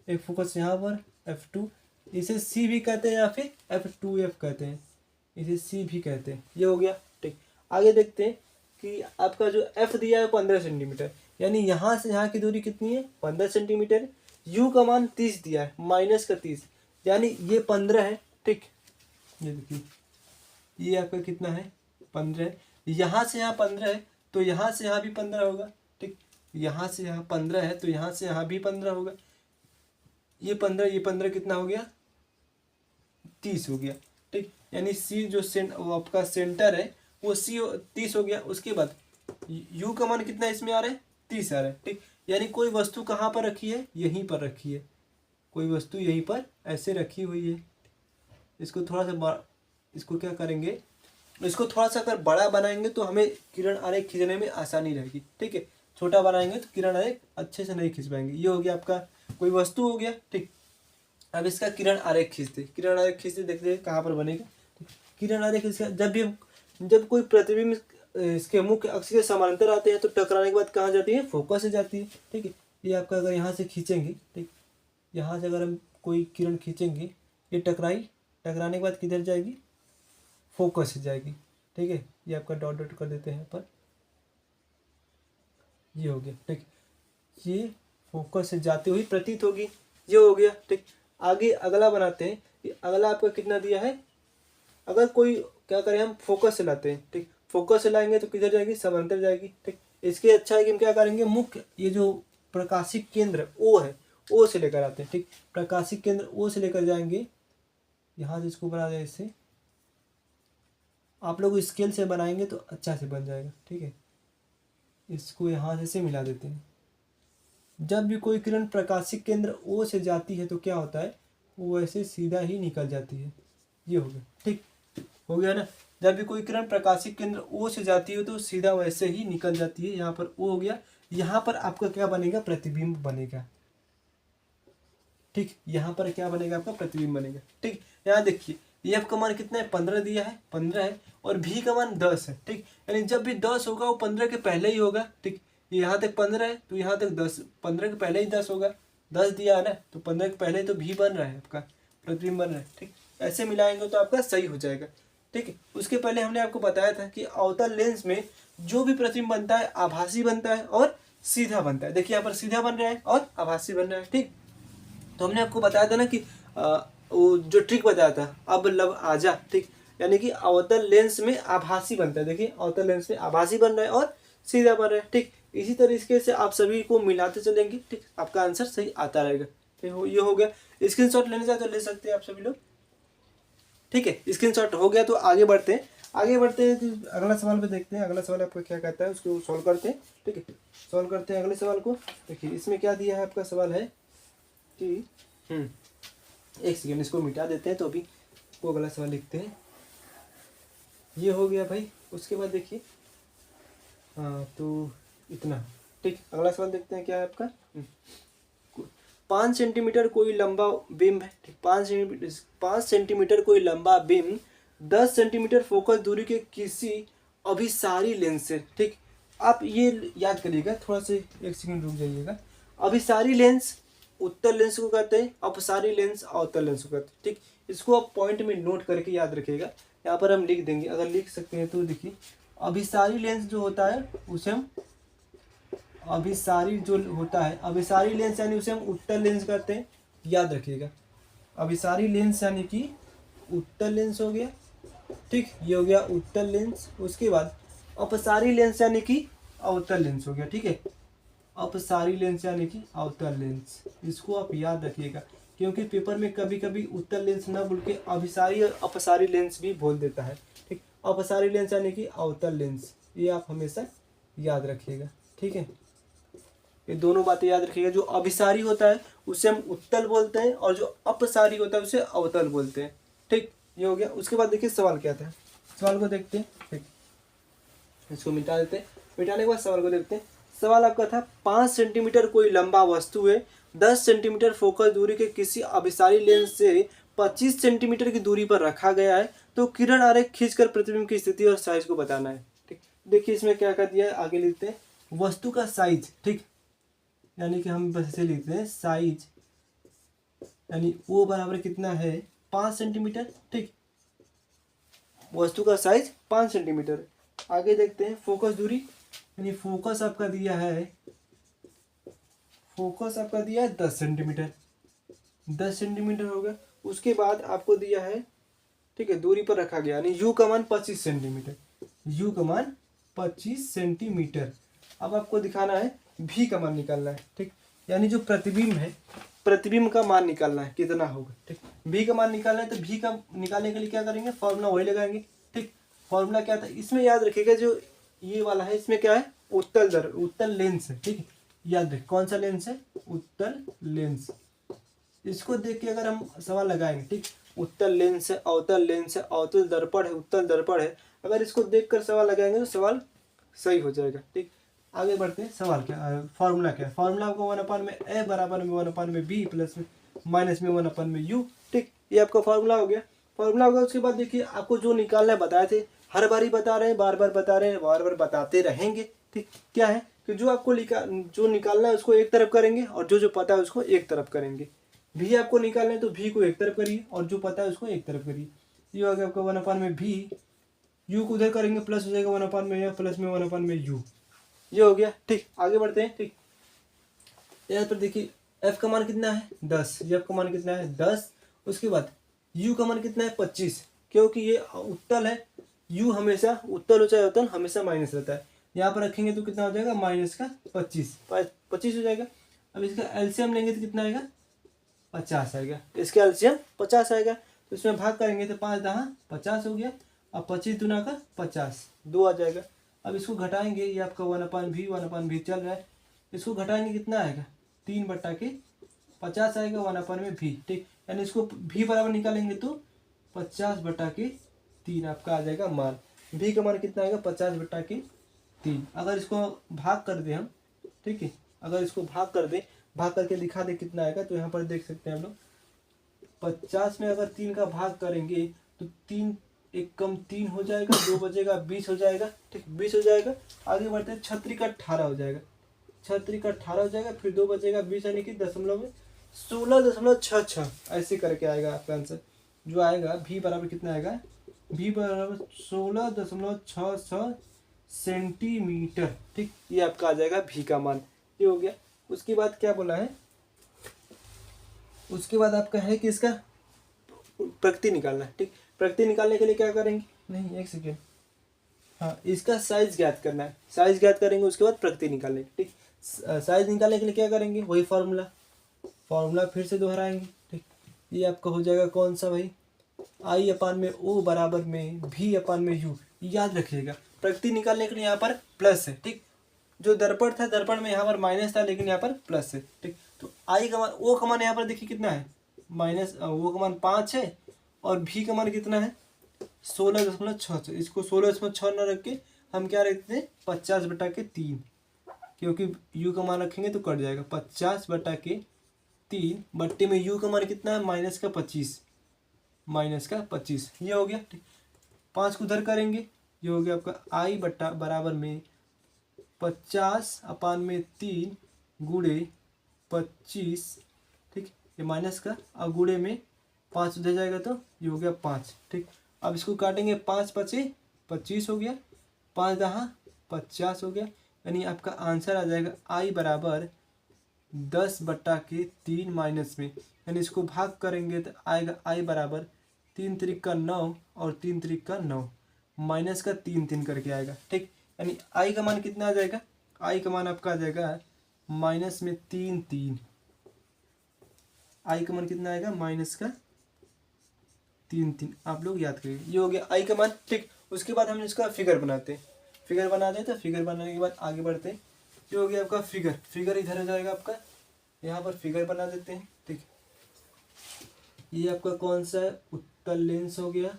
एक फोकस यहाँ पर F2, इसे C भी कहते हैं या फिर F2F कहते हैं, इसे C भी कहते हैं, ये हो गया, ठीक। आगे देखते हैं कि आपका जो F दिया है 15 सेंटीमीटर, यानी यहाँ से यहाँ की दूरी कितनी है 15 सेंटीमीटर। U का मान 30 दिया है, माइनस का 30, यानी ये 15 है, ठीक, ये देखिए ये आपका कितना है 15 है, यहाँ से यहाँ 15 है तो यहाँ से यहाँ भी 15 होगा, ठीक, यहाँ से यहाँ 15 है तो यहाँ से यहाँ भी 15 होगा, ये 15 कितना हो गया 30 हो गया, ठीक, यानी सी जो वो आपका सेंटर है वो सी 30 हो गया। उसके बाद यू का मान कितना इसमें आ रहा है 30 आ रहा है, ठीक, यानी कोई वस्तु कहाँ पर रखी है यहीं पर रखी है, कोई वस्तु यहीं पर ऐसे रखी हुई है। इसको थोड़ा सा इसको क्या करेंगे, इसको थोड़ा सा अगर बड़ा बनाएंगे तो हमें किरण आरेख खींचने में आसानी रहेगी, ठीक है, छोटा बनाएंगे तो किरण आरेख अच्छे से नहीं खींच पाएंगे। ये हो गया आपका कोई वस्तु हो गया, ठीक। अब इसका किरण आरेख खींचते, किरण आरेख खींचते, देखते हैं कहाँ पर बनेगा, ठीक? किरण आरेख इसका जब कोई प्रतिबिंब इसके मुख्य अक्ष के समानांतर आते हैं तो टकराने के बाद कहाँ जाती है फोकस से जाती है, ठीक है। ये आपका अगर यहाँ से खींचेंगे, ठीक, यहाँ से अगर हम कोई किरण खींचेंगे ये टकराने के बाद किधर जाएगी फोकस से जाएगी, ठीक है। ये आपका डॉट डॉट कर देते हैं यहाँ पर, ये हो गया, ठीक, ये फोकस से जाती हुई प्रतीत होगी, ये हो गया, ठीक। आगे अगला बनाते हैं, ये अगला आपका कितना दिया है, अगर कोई क्या करें हम फोकस से लाते हैं, ठीक, फोकस से लाएंगे तो किधर जाएगी समांतर जाएगी, ठीक। इसके अच्छा है कि हम क्या करेंगे मुख्य ये जो प्रकाशिक केंद्र ओ है ओ से लेकर आते हैं, ठीक, प्रकाशिक केंद्र ओ से लेकर जाएंगे, यहाँ से इसको बना दें, इससे आप लोग स्केल से बनाएंगे तो अच्छा से बन जाएगा, ठीक है। इसको यहाँ से मिला देते हैं, जब भी कोई किरण प्रकाशिक केंद्र O से जाती है तो क्या होता है, वो ऐसे सीधा ही निकल जाती है। ये हो गया, ठीक हो गया ना। जब भी कोई किरण प्रकाशिक केंद्र O से जाती है तो सीधा वैसे ही निकल जाती है। यहाँ पर O हो गया, यहाँ पर आपका क्या बनेगा, प्रतिबिंब बनेगा। ठीक, यहाँ पर क्या बनेगा, आपका प्रतिबिंब बनेगा। ठीक, यहाँ देखिए एफ का मान कितना है, 15 दिया है, 15 है, और भी का मान 10 है। ठीक, यानी जब भी 10 होगा वो 15 के पहले ही होगा। ठीक, यहाँ तक 15 है तो यहाँ तक 10, 15 के पहले ही 10 होगा। 10 दिया है ना, तो 15 के पहले तो भी बन रहा है, आपका प्रतिबिंब बन रहा है। ठीक, ऐसे मिलाएंगे तो आपका सही हो जाएगा। ठीक है, उसके पहले हमने आपको बताया था कि अवतल लेंस में जो भी प्रतिबिंब बनता है आभासी बनता है और सीधा बनता है। देखिए यहाँ पर सीधा बन रहा है और आभासी बन रहा है। ठीक, तो हमने आपको बताया था ना कि वो जो ट्रिक बताया था, अब लब आजा। ठीक, यानी कि अवतल लेंस में आभासी बनता है। देखिए अवतल लेंस में आभासी बन रहा है और सीधा बन रहा है। ठीक, इसी तरीके से आप सभी को मिलाते चलेंगे। ठीक, आपका आंसर सही आता रहेगा। ये हो गया। स्क्रीनशॉट लेने जाए तो ले सकते हैं आप सभी लोग। ठीक है, स्क्रीनशॉट हो गया तो आगे बढ़ते हैं। आगे बढ़ते हैं तो अगला सवाल पे देखते हैं। अगला सवाल आपका क्या कहता है, उसको सॉल्व करते हैं। ठीक है, सॉल्व करते हैं अगले सवाल को। देखिए इसमें क्या दिया है, आपका सवाल है कि एक सेकेंड, इसको मिटा देते हैं तो अभी वो अगला सवाल लिखते हैं। ये हो गया भाई। उसके बाद देखिए हाँ तो इतना। ठीक, अगला सवाल देखते हैं क्या है आपका। 5 सेंटीमीटर कोई लंबा बिंब है। ठीक, 5 सेंटीमीटर कोई लंबा बिंब 10 सेंटीमीटर फोकस दूरी के किसी अभिसारी लेंस से। ठीक, आप ये याद करिएगा, थोड़ा सा एक सेकंड रुक जाइएगा। अभिसारी लेंस उत्तल लेंस को कहते हैं, अपसारी लेंस अवतल लेंस को कहते हैं। ठीक, इसको आप पॉइंट में नोट करके याद रखिएगा। यहाँ पर हम लिख देंगे, अगर लिख सकते हैं तो देखिए अभिसारी लेंस जो होता है उसे हम अभिसारी जो होता है, अभिसारी लेंस यानी उसे हम उत्तल लेंस कहते हैं, याद रखिएगा। अभिसारी लेंस यानी कि उत्तल लेंस हो गया। ठीक, ये हो गया उत्तल लेंस। उसके बाद अपसारी लेंस यानी कि अवतल लेंस हो गया। ठीक है, अपसारी लेंस यानी कि अवतल लेंस, इसको आप याद रखिएगा क्योंकि पेपर में कभी कभी उत्तल लेंस ना बोल के अभिसारी और अपसारी लेंस भी बोल देता है। ठीक, अपसारी लेंस यानी कि अवतल लेंस, ये आप हमेशा याद रखिएगा। ठीक है, ये दोनों बातें याद रखिएगा। जो अभिसारी होता है उसे हम उत्तल बोलते हैं और जो अपसारी होता है उसे अवतल बोलते हैं। ठीक, ये हो गया। उसके बाद देखिए सवाल क्या था, सवाल को देखते हैं। ठीक, इसको मिटा देते हैं। मिटाने के बाद सवाल को देखते हैं। सवाल आपका था 5 सेंटीमीटर कोई लंबा वस्तु है 10 सेंटीमीटर फोकस दूरी के किसी अभिसारी लेंस से 25 सेंटीमीटर की दूरी पर रखा गया है, तो किरण आरेख खींचकर प्रतिबिंब की स्थिति और साइज को बताना है। ठीक, देखिए इसमें क्या कर दिया है, आगे लिखते हैं वस्तु का साइज। ठीक, यानी कि हम बस ऐसे लिखते हैं साइज, यानी वो बराबर कितना है 5 सेंटीमीटर। ठीक, वस्तु का साइज 5 सेंटीमीटर। आगे देखते हैं फोकस दूरी, यानी फोकस आपका दिया है 10 सेंटीमीटर। 10 सेंटीमीटर होगा। उसके बाद आपको दिया है, ठीक है, दूरी पर रखा गया, यानी यू का मान 25 सेंटीमीटर। यू का मान 25 सेंटीमीटर। अब आपको दिखाना है भी का मान निकालना है। ठीक, यानी जो प्रतिबिंब है, प्रतिबिंब का मान निकालना है कितना होगा। ठीक, भी का मान निकालना है तो भी का निकालने के लिए क्या करेंगे, फॉर्मूला वही लगाएंगे। ठीक, फॉर्मूला क्या था इसमें, याद रखिएगा जो ये वाला है इसमें क्या है, उत्तल लेंस है। ठीक है, याद रख कौन सा लेंस है, उत्तल लेंस। इसको देख के अगर हम सवाल लगाएंगे, ठीक, उत्तल लेंस है, अवतल लेंस है, अवतल दर्पण है, उत्तल दर्पण है, अगर इसको देख कर सवाल लगाएंगे तो सवाल सही हो जाएगा। ठीक, आगे बढ़ते हैं। सवाल क्या, फॉर्मूला क्या है, फॉर्मूला आपको 1/में ए बराबर में 1/में बी प्लस में माइनस में 1/में यू। ठीक, ये आपका फॉर्मूला हो गया। फॉर्मूला हो गया। उसके बाद देखिए आपको जो निकालना है बताए थे, हर बारी बता रहे हैं, बार बार बता रहे हैं, बार बार बताते रहेंगे। ठीक, क्या है कि जो आपको जो निकालना है उसको एक तरफ करेंगे और जो जो पता है उसको एक तरफ करेंगे। भी आपको निकालना है तो भी को एक तरफ करिए और जो पता है उसको एक तरफ करिए। ये हो गया आपका 1/में भी, यू को उधर करेंगे प्लस हो जाएगा 1/में या प्लस में 1/में यू। ये हो गया। ठीक, आगे बढ़ते हैं। ठीक, यहाँ पर देखिए एफ का मान कितना है 10, एफ का मान कितना है 10। उसके बाद यू का मान कितना है 25, क्योंकि ये उत्तल है, यू हमेशा उत्तल हो चाहे अवतल हमेशा माइनस रहता है। यहाँ पर रखेंगे तो कितना हो जाएगा माइनस का 25 हो जाएगा। अब इसका एलसीएम लेंगे तो कितना आएगा 50 आएगा। इसका एलसीएम 50 आएगा, तो इसमें भाग करेंगे तो 5 दहा 50 हो गया। अब 25 दूना का 50, 2 आ जाएगा। अब इसको घटाएंगे, ये आपका 1/v चल रहा है, इसको घटाएंगे कितना आएगा 3/50 आएगा 1/v, ठीक। यानी इसको v बराबर निकालेंगे तो 50/3 आपका आ जाएगा मान। v का मान कितना आएगा 50/3। अगर इसको भाग कर दें हम, ठीक है, अगर इसको भाग करके दिखा दे कितना आएगा, तो यहाँ पर देख सकते हैं हम लोग 50 में अगर 3 का भाग करेंगे तो 3 एक कम 3 हो जाएगा, 2 बचेगा 20 हो जाएगा, ठीक, 20 हो जाएगा। आगे बढ़ते हैं 6×18 हो जाएगा, 6×18 हो जाएगा, फिर 2 बचेगा 20 यानी कि दशमलव में 16.66 ऐसे करके आएगा आपका आंसर जो आएगा। v बराबर कितना आएगा, v बराबर 16.66 सेंटीमीटर, ठीक। ये आपका आ जाएगा v का मान, ये हो गया। उसके बाद क्या बोला है, उसके बाद आपका है कि इसका प्रकृति निकालना है, ठीक। प्रकृति निकालने के लिए क्या करेंगे, नहीं एक सेकेंड, हाँ, इसका साइज ज्ञात करना है, साइज ज्ञात करेंगे, उसके बाद प्रकृति निकालेंगे, ठीक। साइज निकालने के लिए क्या करेंगे, वही फॉर्मूला फिर से दोहराएंगे, ठीक। ये आपका हो जाएगा कौन सा भाई, I/O बराबर में V/U। याद रखिएगा प्रकृति निकालने के लिए यहाँ पर प्लस है, ठीक। जो दर्पण था, दर्पण में यहाँ पर माइनस था, लेकिन यहाँ पर प्लस है, ठीक। तो I का मान, O का मान यहाँ पर देखिए कितना है, माइनस, O का मान 5 है, और V का मान कितना है 16.66। इसको 16.6 न रख के हम क्या रखते हैं 50/3, क्योंकि U का मान रखेंगे तो कट जाएगा। 50/3 बट्टे में U का मान कितना है -25, ये हो गया, ठीक। 5 को उधर करेंगे, ये हो गया आपका I बराबर में 50/3 गुणे 25, ठीक। ये माइनस का, अब गुणे में 5 उधर जाएगा तो ये हो गया 5, ठीक। अब इसको काटेंगे, 5×5 = 25 हो गया, 5×10 = 50 हो गया। यानी आपका आंसर आ जाएगा I बराबर 10/3 माइनस में, यानी इसको भाग करेंगे तो आएगा I बराबर 3 × 9 और 3 × 9 माइनस का 3 करके आएगा, ठीक। यानी I का मान कितना आ जाएगा, I का मान आपका आ जाएगा माइनस में 3, I का मान कितना आएगा माइनस का 3, आप लोग याद करिए। ये हो गया I का मान, ठीक। उसके बाद हम इसका फिगर बनाते हैं, फिगर बनाने के बाद आगे बढ़ते हैं। ये हो गया आपका फिगर इधर हो जाएगा आपका, यहाँ पर फिगर बना देते हैं, ठीक। ये आपका कौन सा है, उत्तल लेंस हो गया,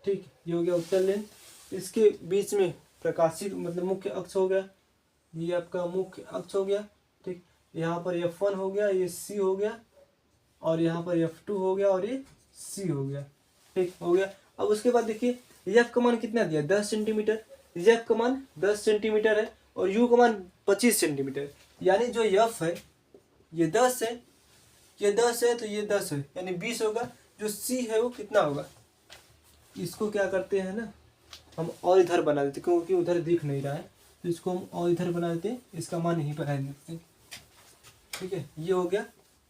ठीक। ये हो गया उत्तल लेंस, इसके बीच में प्रकाशित मतलब मुख्य अक्ष हो गया, ये आपका मुख्य अक्ष हो गया, ठीक। यहाँ पर F1 हो गया, ये C हो गया, और यहाँ पर F2 हो गया, और ये C हो गया, ठीक हो गया। अब उसके बाद देखिए F का मान कितना दिया 10 सेंटीमीटर, F का मान 10 सेंटीमीटर है, और U का मान 25 सेंटीमीटर, यानी जो F है ये 10 है, ये 10 है, तो ये 10 है, यानी 20 होगा। जो C है वो कितना होगा, इसको क्या करते हैं ना हम और इधर बना देते, क्योंकि उधर दिख नहीं रहा है, तो इसको हम और इधर बना देते हैं, इसका मान यहीं पर रह देते हैं, ठीक है। ये हो गया,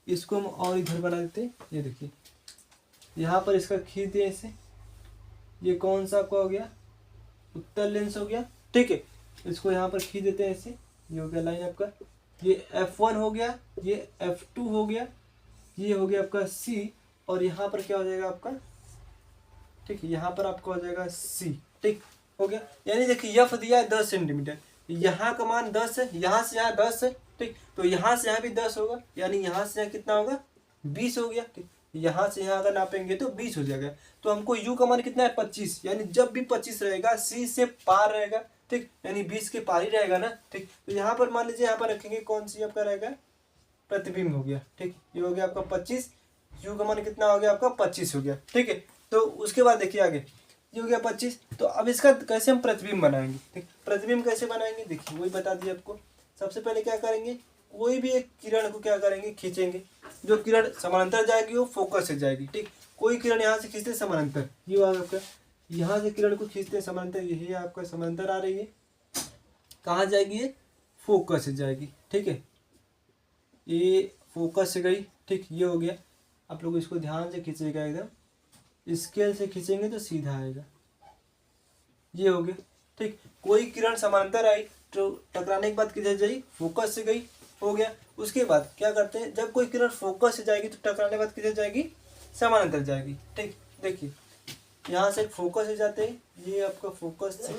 इसको हम और इधर बना देते हैं, ये देखिए यहाँ पर इसका खींच दिया ऐसे, ये कौन सा आपका हो गया उत्तल लेंस हो गया, ठीक है। इसको यहाँ पर खींच देते हैं ऐसे, ये हो गया लाइन आपका, ये F1 हो गया, ये F2 हो गया, ये हो गया आपका C, और यहाँ पर क्या हो जाएगा आपका, ठीक, यहाँ पर आपका हो जाएगा C, ठीक हो गया। यानी देखिए F दिया है 10 सेंटीमीटर, यहाँ का मान 10 है, यहाँ से यहाँ 10 है, ठीक। तो यहाँ से यहाँ भी 10 होगा, यानी यहाँ से यहाँ कितना होगा 20 हो गया, ठीक। यहाँ से यहाँ अगर नापेंगे तो 20 हो जाएगा। तो हमको U का मान कितना है 25, यानी जब भी 25 रहेगा C से पार रहेगा, ठीक, यानी 20 के पार ही रहेगा ना, ठीक। तो यहाँ पर मान लीजिए यहाँ पर रखेंगे, कौन सी आपका रहेगा प्रतिबिंब हो गया, ठीक। ये हो गया आपका 25, U का मान कितना हो गया आपका 25 हो गया, ठीक है। तो उसके बाद देखिए आगे, ये हो गया 25। तो अब इसका कैसे हम प्रतिबिंब बनाएंगे, ठीक। प्रतिबिंब कैसे बनाएंगे देखिए, वही बता दिए आपको। सबसे पहले क्या करेंगे, कोई भी एक किरण को क्या करेंगे खींचेंगे, जो किरण समानांतर जाएगी वो फोकस से जाएगी, ठीक। कोई किरण यहाँ से खींचते समानांतर, ये आपका यहाँ से किरण को खींचते हैं समानांतर, यही आपका समानांतर आ रही है, कहाँ जाएगी ये फोकस से जाएगी, ठीक है। ये फोकस से गई, ठीक, ये हो गया। आप लोग इसको ध्यान से खींचेगा, एकदम स्केल से खींचेंगे तो सीधा आएगा, ये हो गया, ठीक। कोई किरण समानांतर आई तो टकराने के बाद किधर जाएगी फोकस से गई, हो गया। उसके बाद क्या करते हैं, जब कोई किरण फोकस से जाएगी तो टकराने के बाद किधर जाएगी समानांतर जाएगी, ठीक। देखिए यहाँ से फोकस से जाते हैं, ये आपका फोकस से,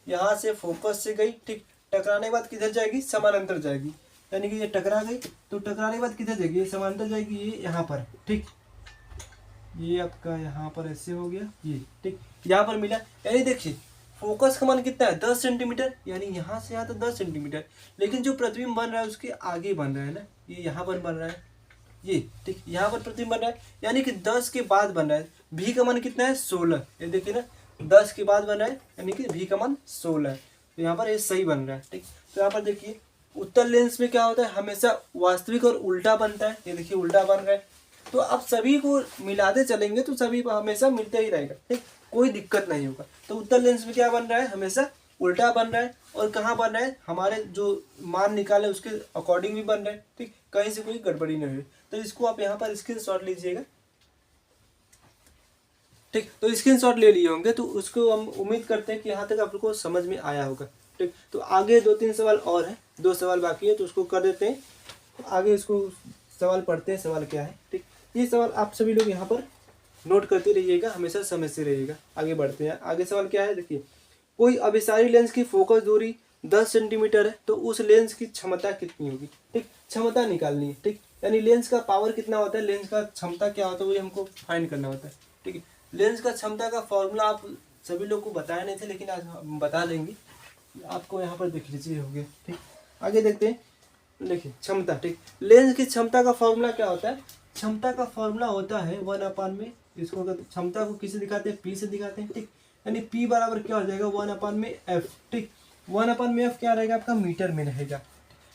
यहाँ से फोकस से गई, ठीक। टकराने के बाद किधर जाएगी, समानांतर जाएगी, यानी कि ये टकरा गई तो टकराने के बाद किधर जाएगी, ये समानांतर जाएगी, ये यहाँ पर, ठीक, ये आपका यहाँ पर ऐसे हो गया, ये ठीक, यहाँ पर मिला, यानी देखिए फोकस का मान कितना है 10 सेंटीमीटर, यानी यहाँ से यहाँ तो 10 सेंटीमीटर, लेकिन जो प्रतिबिंब बन रहा है उसके आगे बन रहा है ना, ये यहाँ पर बन रहा है, ये ठीक, यहाँ पर प्रतिबिंब बन रहा है, यानी कि 10 के बाद बन रहा है। भी का मान कितना है 16, ये देखिए ना 10 के बाद बन रहा है, यानी कि भी का मान 16 है, तो यहाँ पर ये सही बन रहा है, ठीक। तो यहाँ पर देखिए उत्तल लेंस में क्या होता है, हमेशा वास्तविक और उल्टा बनता है, ये देखिए उल्टा बन रहा है, तो आप सभी को मिलाते चलेंगे तो सभी हमेशा मिलता ही रहेगा, ठीक, कोई दिक्कत नहीं होगा। तो उत्तल लेंस में क्या बन रहा है, हमेशा उल्टा बन रहा है, और कहाँ बन रहा है, हमारे जो मान निकाले उसके अकॉर्डिंग भी बन रहा है, ठीक, कहीं से कोई गड़बड़ी नहीं हुई। तो इसको आप यहाँ पर स्क्रीनशॉट लीजिएगा, ठीक। तो स्क्रीनशॉट ले लिए होंगे, तो उसको हम उम्मीद करते हैं कि यहाँ तक आप लोग को समझ में आया होगा, ठीक। तो आगे 2-3 सवाल और है, 2 सवाल बाकी है, तो उसको कर देते हैं, आगे इसको सवाल पढ़ते हैं, सवाल क्या है, ठीक। ये सवाल आप सभी लोग यहाँ पर नोट करते रहिएगा, हमेशा समझते रहिएगा। आगे बढ़ते हैं, आगे सवाल क्या है, देखिए कोई अभिसारी लेंस की फोकस दूरी 10 सेंटीमीटर है, तो उस लेंस की क्षमता कितनी होगी, ठीक, क्षमता निकालनी है, ठीक, यानी लेंस का पावर कितना होता है, लेंस का क्षमता क्या होता है, वो हमको फाइंड करना होता है, ठीक है। लेंस का क्षमता का फॉर्मूला आप सभी लोग को बताया नहीं थे, लेकिन आज हम बता देंगे, आपको यहाँ पर देख लीजिए, हो गया, ठीक। आगे देखते हैं, देखिए क्षमता, ठीक, लेंस की क्षमता का फॉर्मूला क्या होता है, क्षमता का फॉर्मूला होता है 1/, इसको अगर क्षमता को किसे दिखाते हैं, पी से दिखाते हैं, ठीक, यानी पी बराबर क्या हो जाएगा 1/f, ठीक, 1/f क्या रहेगा आपका मीटर में रहेगा,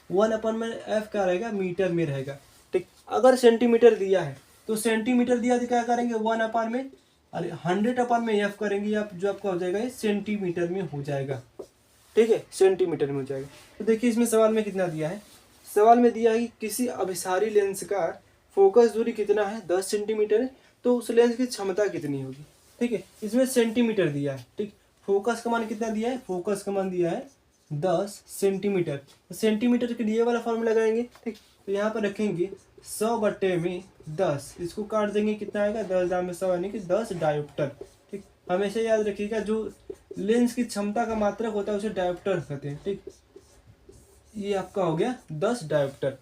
1/f क्या रहेगा मीटर में रहेगा, ठीक। अगर सेंटीमीटर दिया है तो सेंटीमीटर दिया तो क्या करेंगे 1/, अरे 100/f करेंगे आप, जो आपका हो जाएगा ये सेंटीमीटर में हो जाएगा, ठीक है, सेंटीमीटर में हो जाएगा। तो देखिए इसमें सवाल में कितना दिया है, सवाल में दिया है कि किसी अभिसारी लेंस का फोकस दूरी कितना है 10 सेंटीमीटर है, तो उस लेंस की क्षमता कितनी होगी, ठीक है, इसमें सेंटीमीटर दिया है, ठीक। फोकस का मान कितना दिया है, फोकस का मान दिया है 10 सेंटीमीटर, तो सेंटीमीटर के लिए वाला फॉर्मूला लगाएंगे, ठीक। तो यहाँ पर रखेंगे 100/10, इसको काट देंगे, कितना आएगा 10 यानी कि 10 डायोप्टर, ठीक। हमेशा याद रखिएगा जो लेंस की क्षमता का मात्रक होता है उसे डायोप्टर कहते हैं, ठीक। ये आपका हो गया 10 डायोप्टर,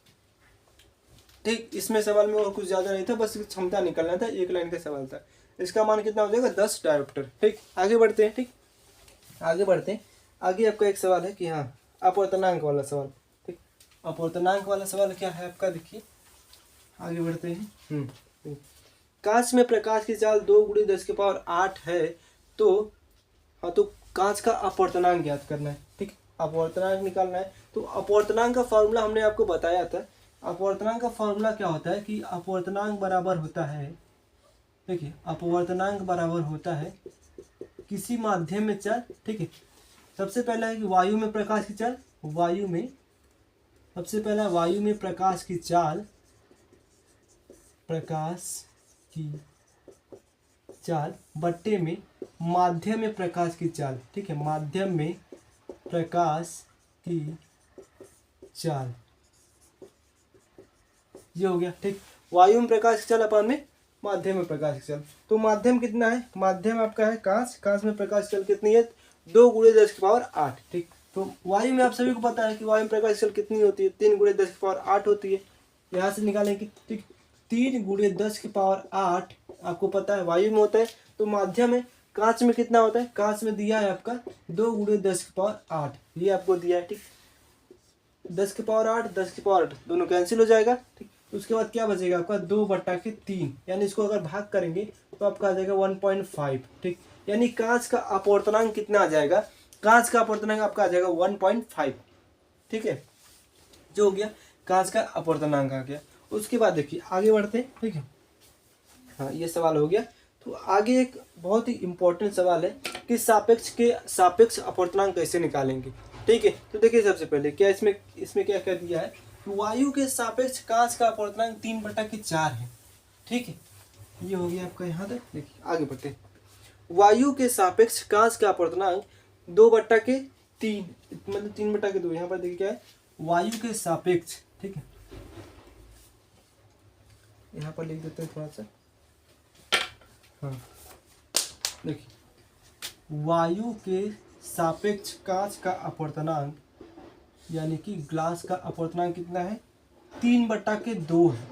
ठीक। इसमें सवाल में और कुछ ज़्यादा नहीं था, बस क्षमता निकालना था, एक लाइन का सवाल था, इसका मान कितना हो जाएगा 10 डायोप्टर, ठीक। आगे बढ़ते हैं, ठीक, आगे बढ़ते हैं। आगे आपका एक सवाल है कि हाँ अपवर्तनांक वाला सवाल, ठीक, अपवर्तनांक वाला सवाल क्या है आपका, देखिए आगे बढ़ते हैं। कांच में प्रकाश की चाल 2 × 10⁸ है, तो हाँ तो कांच का अपवर्तनांक ज्ञात करना है, ठीक, अपवर्तनांक निकालना है। तो अपवर्तनांक का फॉर्मूला हमने आपको बताया था, अपवर्तनांक का फॉर्मूला क्या होता है कि अपवर्तनांक बराबर होता है, देखिए अपवर्तनांक बराबर होता है किसी माध्यम में चाल, ठीक है। सबसे पहला है कि वायु में प्रकाश की चाल, वायु में सबसे पहला वायु में प्रकाश की चाल, प्रकाश की चाल बट्टे में माध्यम में प्रकाश की चाल, ठीक है, माध्यम में प्रकाश की चाल, ये हो गया, ठीक। वायु में प्रकाश की चाल अपन में माध्यम में प्रकाश की चाल, तो माध्यम कितना है, माध्यम आपका है कांच, कांच में प्रकाश की चाल कितनी है 2 × 10⁸, ठीक। तो वायु में आप सभी को पता है कि वायु में प्रकाश की चाल कितनी होती है 3 × 10⁸ होती है, यहाँ से निकालेंगे, ठीक, 3 × 10⁸ आपको पता है वायु में होता है, तो माध्यम है कांच में कितना होता है, कांच में दिया है आपका 2 × 10⁸, ये आपको दिया है, ठीक। 10⁸, 10⁸ दोनों कैंसिल हो जाएगा, ठीक। उसके बाद क्या बचेगा आपका 2/3, यानी इसको अगर भाग करेंगे तो आपका आ जाएगा 1.5, ठीक। यानी कांच का अपवर्तनांक कितना आ जाएगा, कांच का अपवर्तनांक आपका आ जाएगा 1.5, ठीक है, जो हो गया कांच का अपवर्तनांक आ गया। उसके बाद देखिए आगे बढ़ते हैं, ठीक है, हाँ ये सवाल हो गया। तो आगे एक बहुत ही इंपॉर्टेंट सवाल है कि सापेक्ष अपवर्तनांक कैसे निकालेंगे, ठीक है। तो देखिए सबसे पहले क्या इसमें क्या कह दिया है, वायु के सापेक्ष कांच का अपवर्तनांक 3/4 है, ठीक है, ये हो गया आपका यहाँ तक। देखिए आगे बढ़ते हैं, वायु के सापेक्ष कांच का अपवर्तनांक 2/3, मतलब 3/2, यहाँ पर देखिए क्या है वायु के सापेक्ष, ठीक है, यहाँ पर लिख देते हैं थोड़ा सा, हाँ देखिए वायु के सापेक्ष कांच का अपवर्तनांक यानी कि ग्लास का अपवर्तनांक कितना है 3/2 है,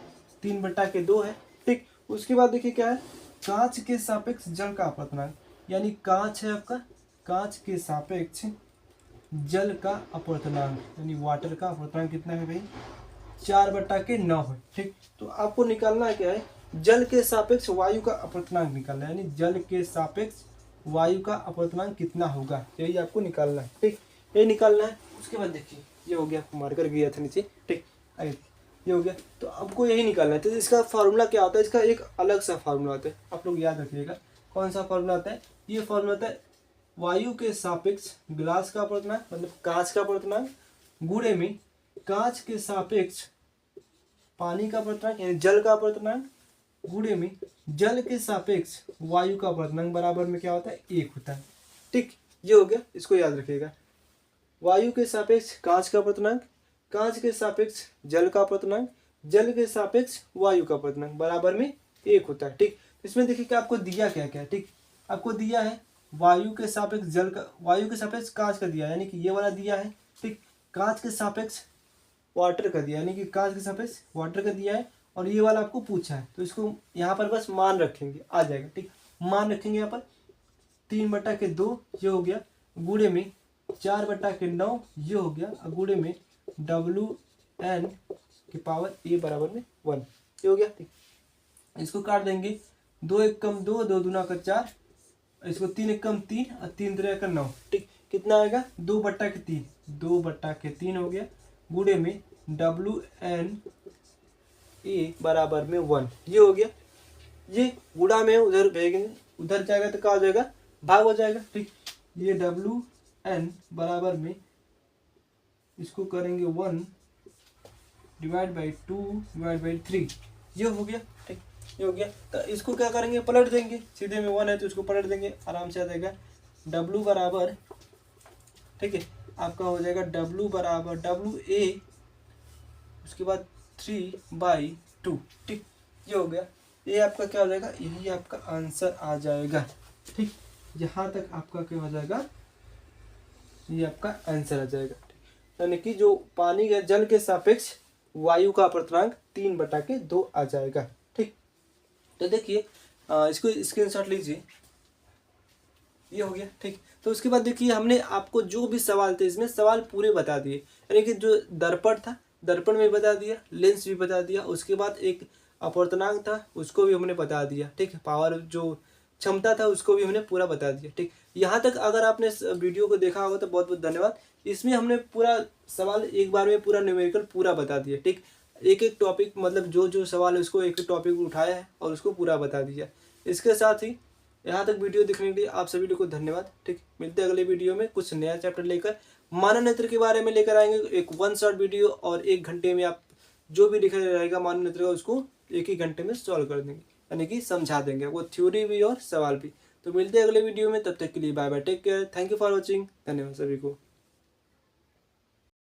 3/2 है। ठीक, उसके बाद देखिए क्या है, कांच के सापेक्ष जल का अपवर्तनांक, यानी कांच है आपका, कांच के सापेक्ष जल का अपवर्तनांक यानी वाटर का अपवर्तनांक कितना है भाई 4/9 है। ठीक, तो आपको निकालना क्या है, जल के सापेक्ष वायु का अपवर्तनांक निकालना है, यानी जल के सापेक्ष वायु का अपवर्तनांक कितना होगा, यही आपको निकालना है। ठीक, ये निकालना है। उसके बाद देखिए ये हो गया, मार्कर गया था नीचे। ठीक, ये हो गया, तो आपको यही निकालना है। तो इसका फार्मूला क्या होता है, इसका एक अलग सा फार्मूला होता है, आप लोग याद रखिएगा। कौन सा फार्मूला आता है, ये फार्मूला होता है वायु के सापेक्ष ग्लास का अपवर्तनांक मतलब कांच का अपवर्तनांक गुणे में कांच के सापेक्ष पानी का अपवर्तनांक यानी जल का अपवर्तनांक गुणे में जल के सापेक्ष वायु का अपवर्तनांक बराबर में क्या होता है 1 होता है। ठीक, ये हो गया, इसको याद रखिएगा। वायु के सापेक्ष कांच का अपवर्तनांक, कांच के सापेक्ष जल का अपवर्तनांक, जल के सापेक्ष वायु का अपवर्तनांक बराबर में 1 होता है। ठीक, इसमें देखिए कि आपको दिया क्या क्या है। ठीक, आपको दिया है वायु के सापेक्ष जल का, वायु के सापेक्ष कांच का दिया है, यानी कि ये वाला दिया है। ठीक, कांच के सापेक्ष वाटर का दिया, यानी कि कांच के सापेक्ष वाटर का दिया है, और ये वाला आपको पूछा है, तो इसको यहाँ पर बस मान रखेंगे, आ जाएगा। ठीक, मान रखेंगे यहाँ पर 3/2 ये हो गया, गुणे में 4/9 ये हो गया, और गुणे में WN की पावर A बराबर में 1 ये हो गया। ठीक, इसको काट देंगे, 2 1 कम 2, 2 दूना का 4, इसको 3 1 कम 3 और 3 3 का 9। ठीक, कितना आएगा 2/3, 2/3 हो गया, गुणे में WN A बराबर में 1 ये हो गया। ये गुणा में उधर भेजेंगे, उधर जाएगा तो क्या हो जाएगा, भाग हो जाएगा। ठीक, ये WN बराबर में इसको करेंगे 1 डिवाइड बाई 2 डिवाइड बाई 3 ये हो गया। ठीक, ये हो गया, तो इसको क्या करेंगे, पलट देंगे, सीधे में 1 है तो इसको पलट देंगे, आराम से आ जाएगा। W बराबर, ठीक है, आपका हो जाएगा W बराबर WA उसके बाद 3/2। ठीक, ये हो गया, ये आपका क्या हो जाएगा, यही आपका आंसर आ जाएगा। ठीक, यहाँ तक आपका क्या हो जाएगा, ये आपका आंसर आ जाएगा। यानी कि जो पानी के जल के सापेक्ष वायु का अपवर्तनांक 3/2 आ जाएगा। ठीक, तो देखिए इसको स्क्रीनशॉट लीजिए, ये हो गया। ठीक, तो उसके बाद देखिए हमने आपको जो भी सवाल थे इसमें सवाल पूरे बता दिए, यानी कि जो दर्पण था दर्पण में बता दिया, लेंस भी बता दिया, उसके बाद एक अपवर्तनांक था उसको भी हमने बता दिया। ठीक, पावर जो क्षमता था उसको भी हमने पूरा बता दिया। ठीक, यहाँ तक अगर आपने वीडियो को देखा होगा तो बहुत बहुत धन्यवाद। इसमें हमने पूरा सवाल एक बार में पूरा न्यूमेरिकल पूरा बता दिया। ठीक, एक एक टॉपिक मतलब जो जो सवाल है उसको एक एक टॉपिक उठाया है और उसको पूरा बता दिया। इसके साथ ही यहाँ तक वीडियो देखने के लिए आप सभी लोग को धन्यवाद। ठीक, मिलते हैं अगले वीडियो में कुछ नया चैप्टर लेकर, मानव नेत्र के बारे में लेकर आएंगे एक 1 शॉर्ट वीडियो, और 1 घंटे में आप जो भी लिखा रहेगा मानव नेत्र का उसको 1 घंटे में सॉल्व कर देंगे, यानी कि समझा देंगे वो थ्योरी भी और सवाल भी। तो मिलते हैं अगले वीडियो में, तब तक के लिए bye bye, take care, thank you for watching, धन्यवाद सभी को।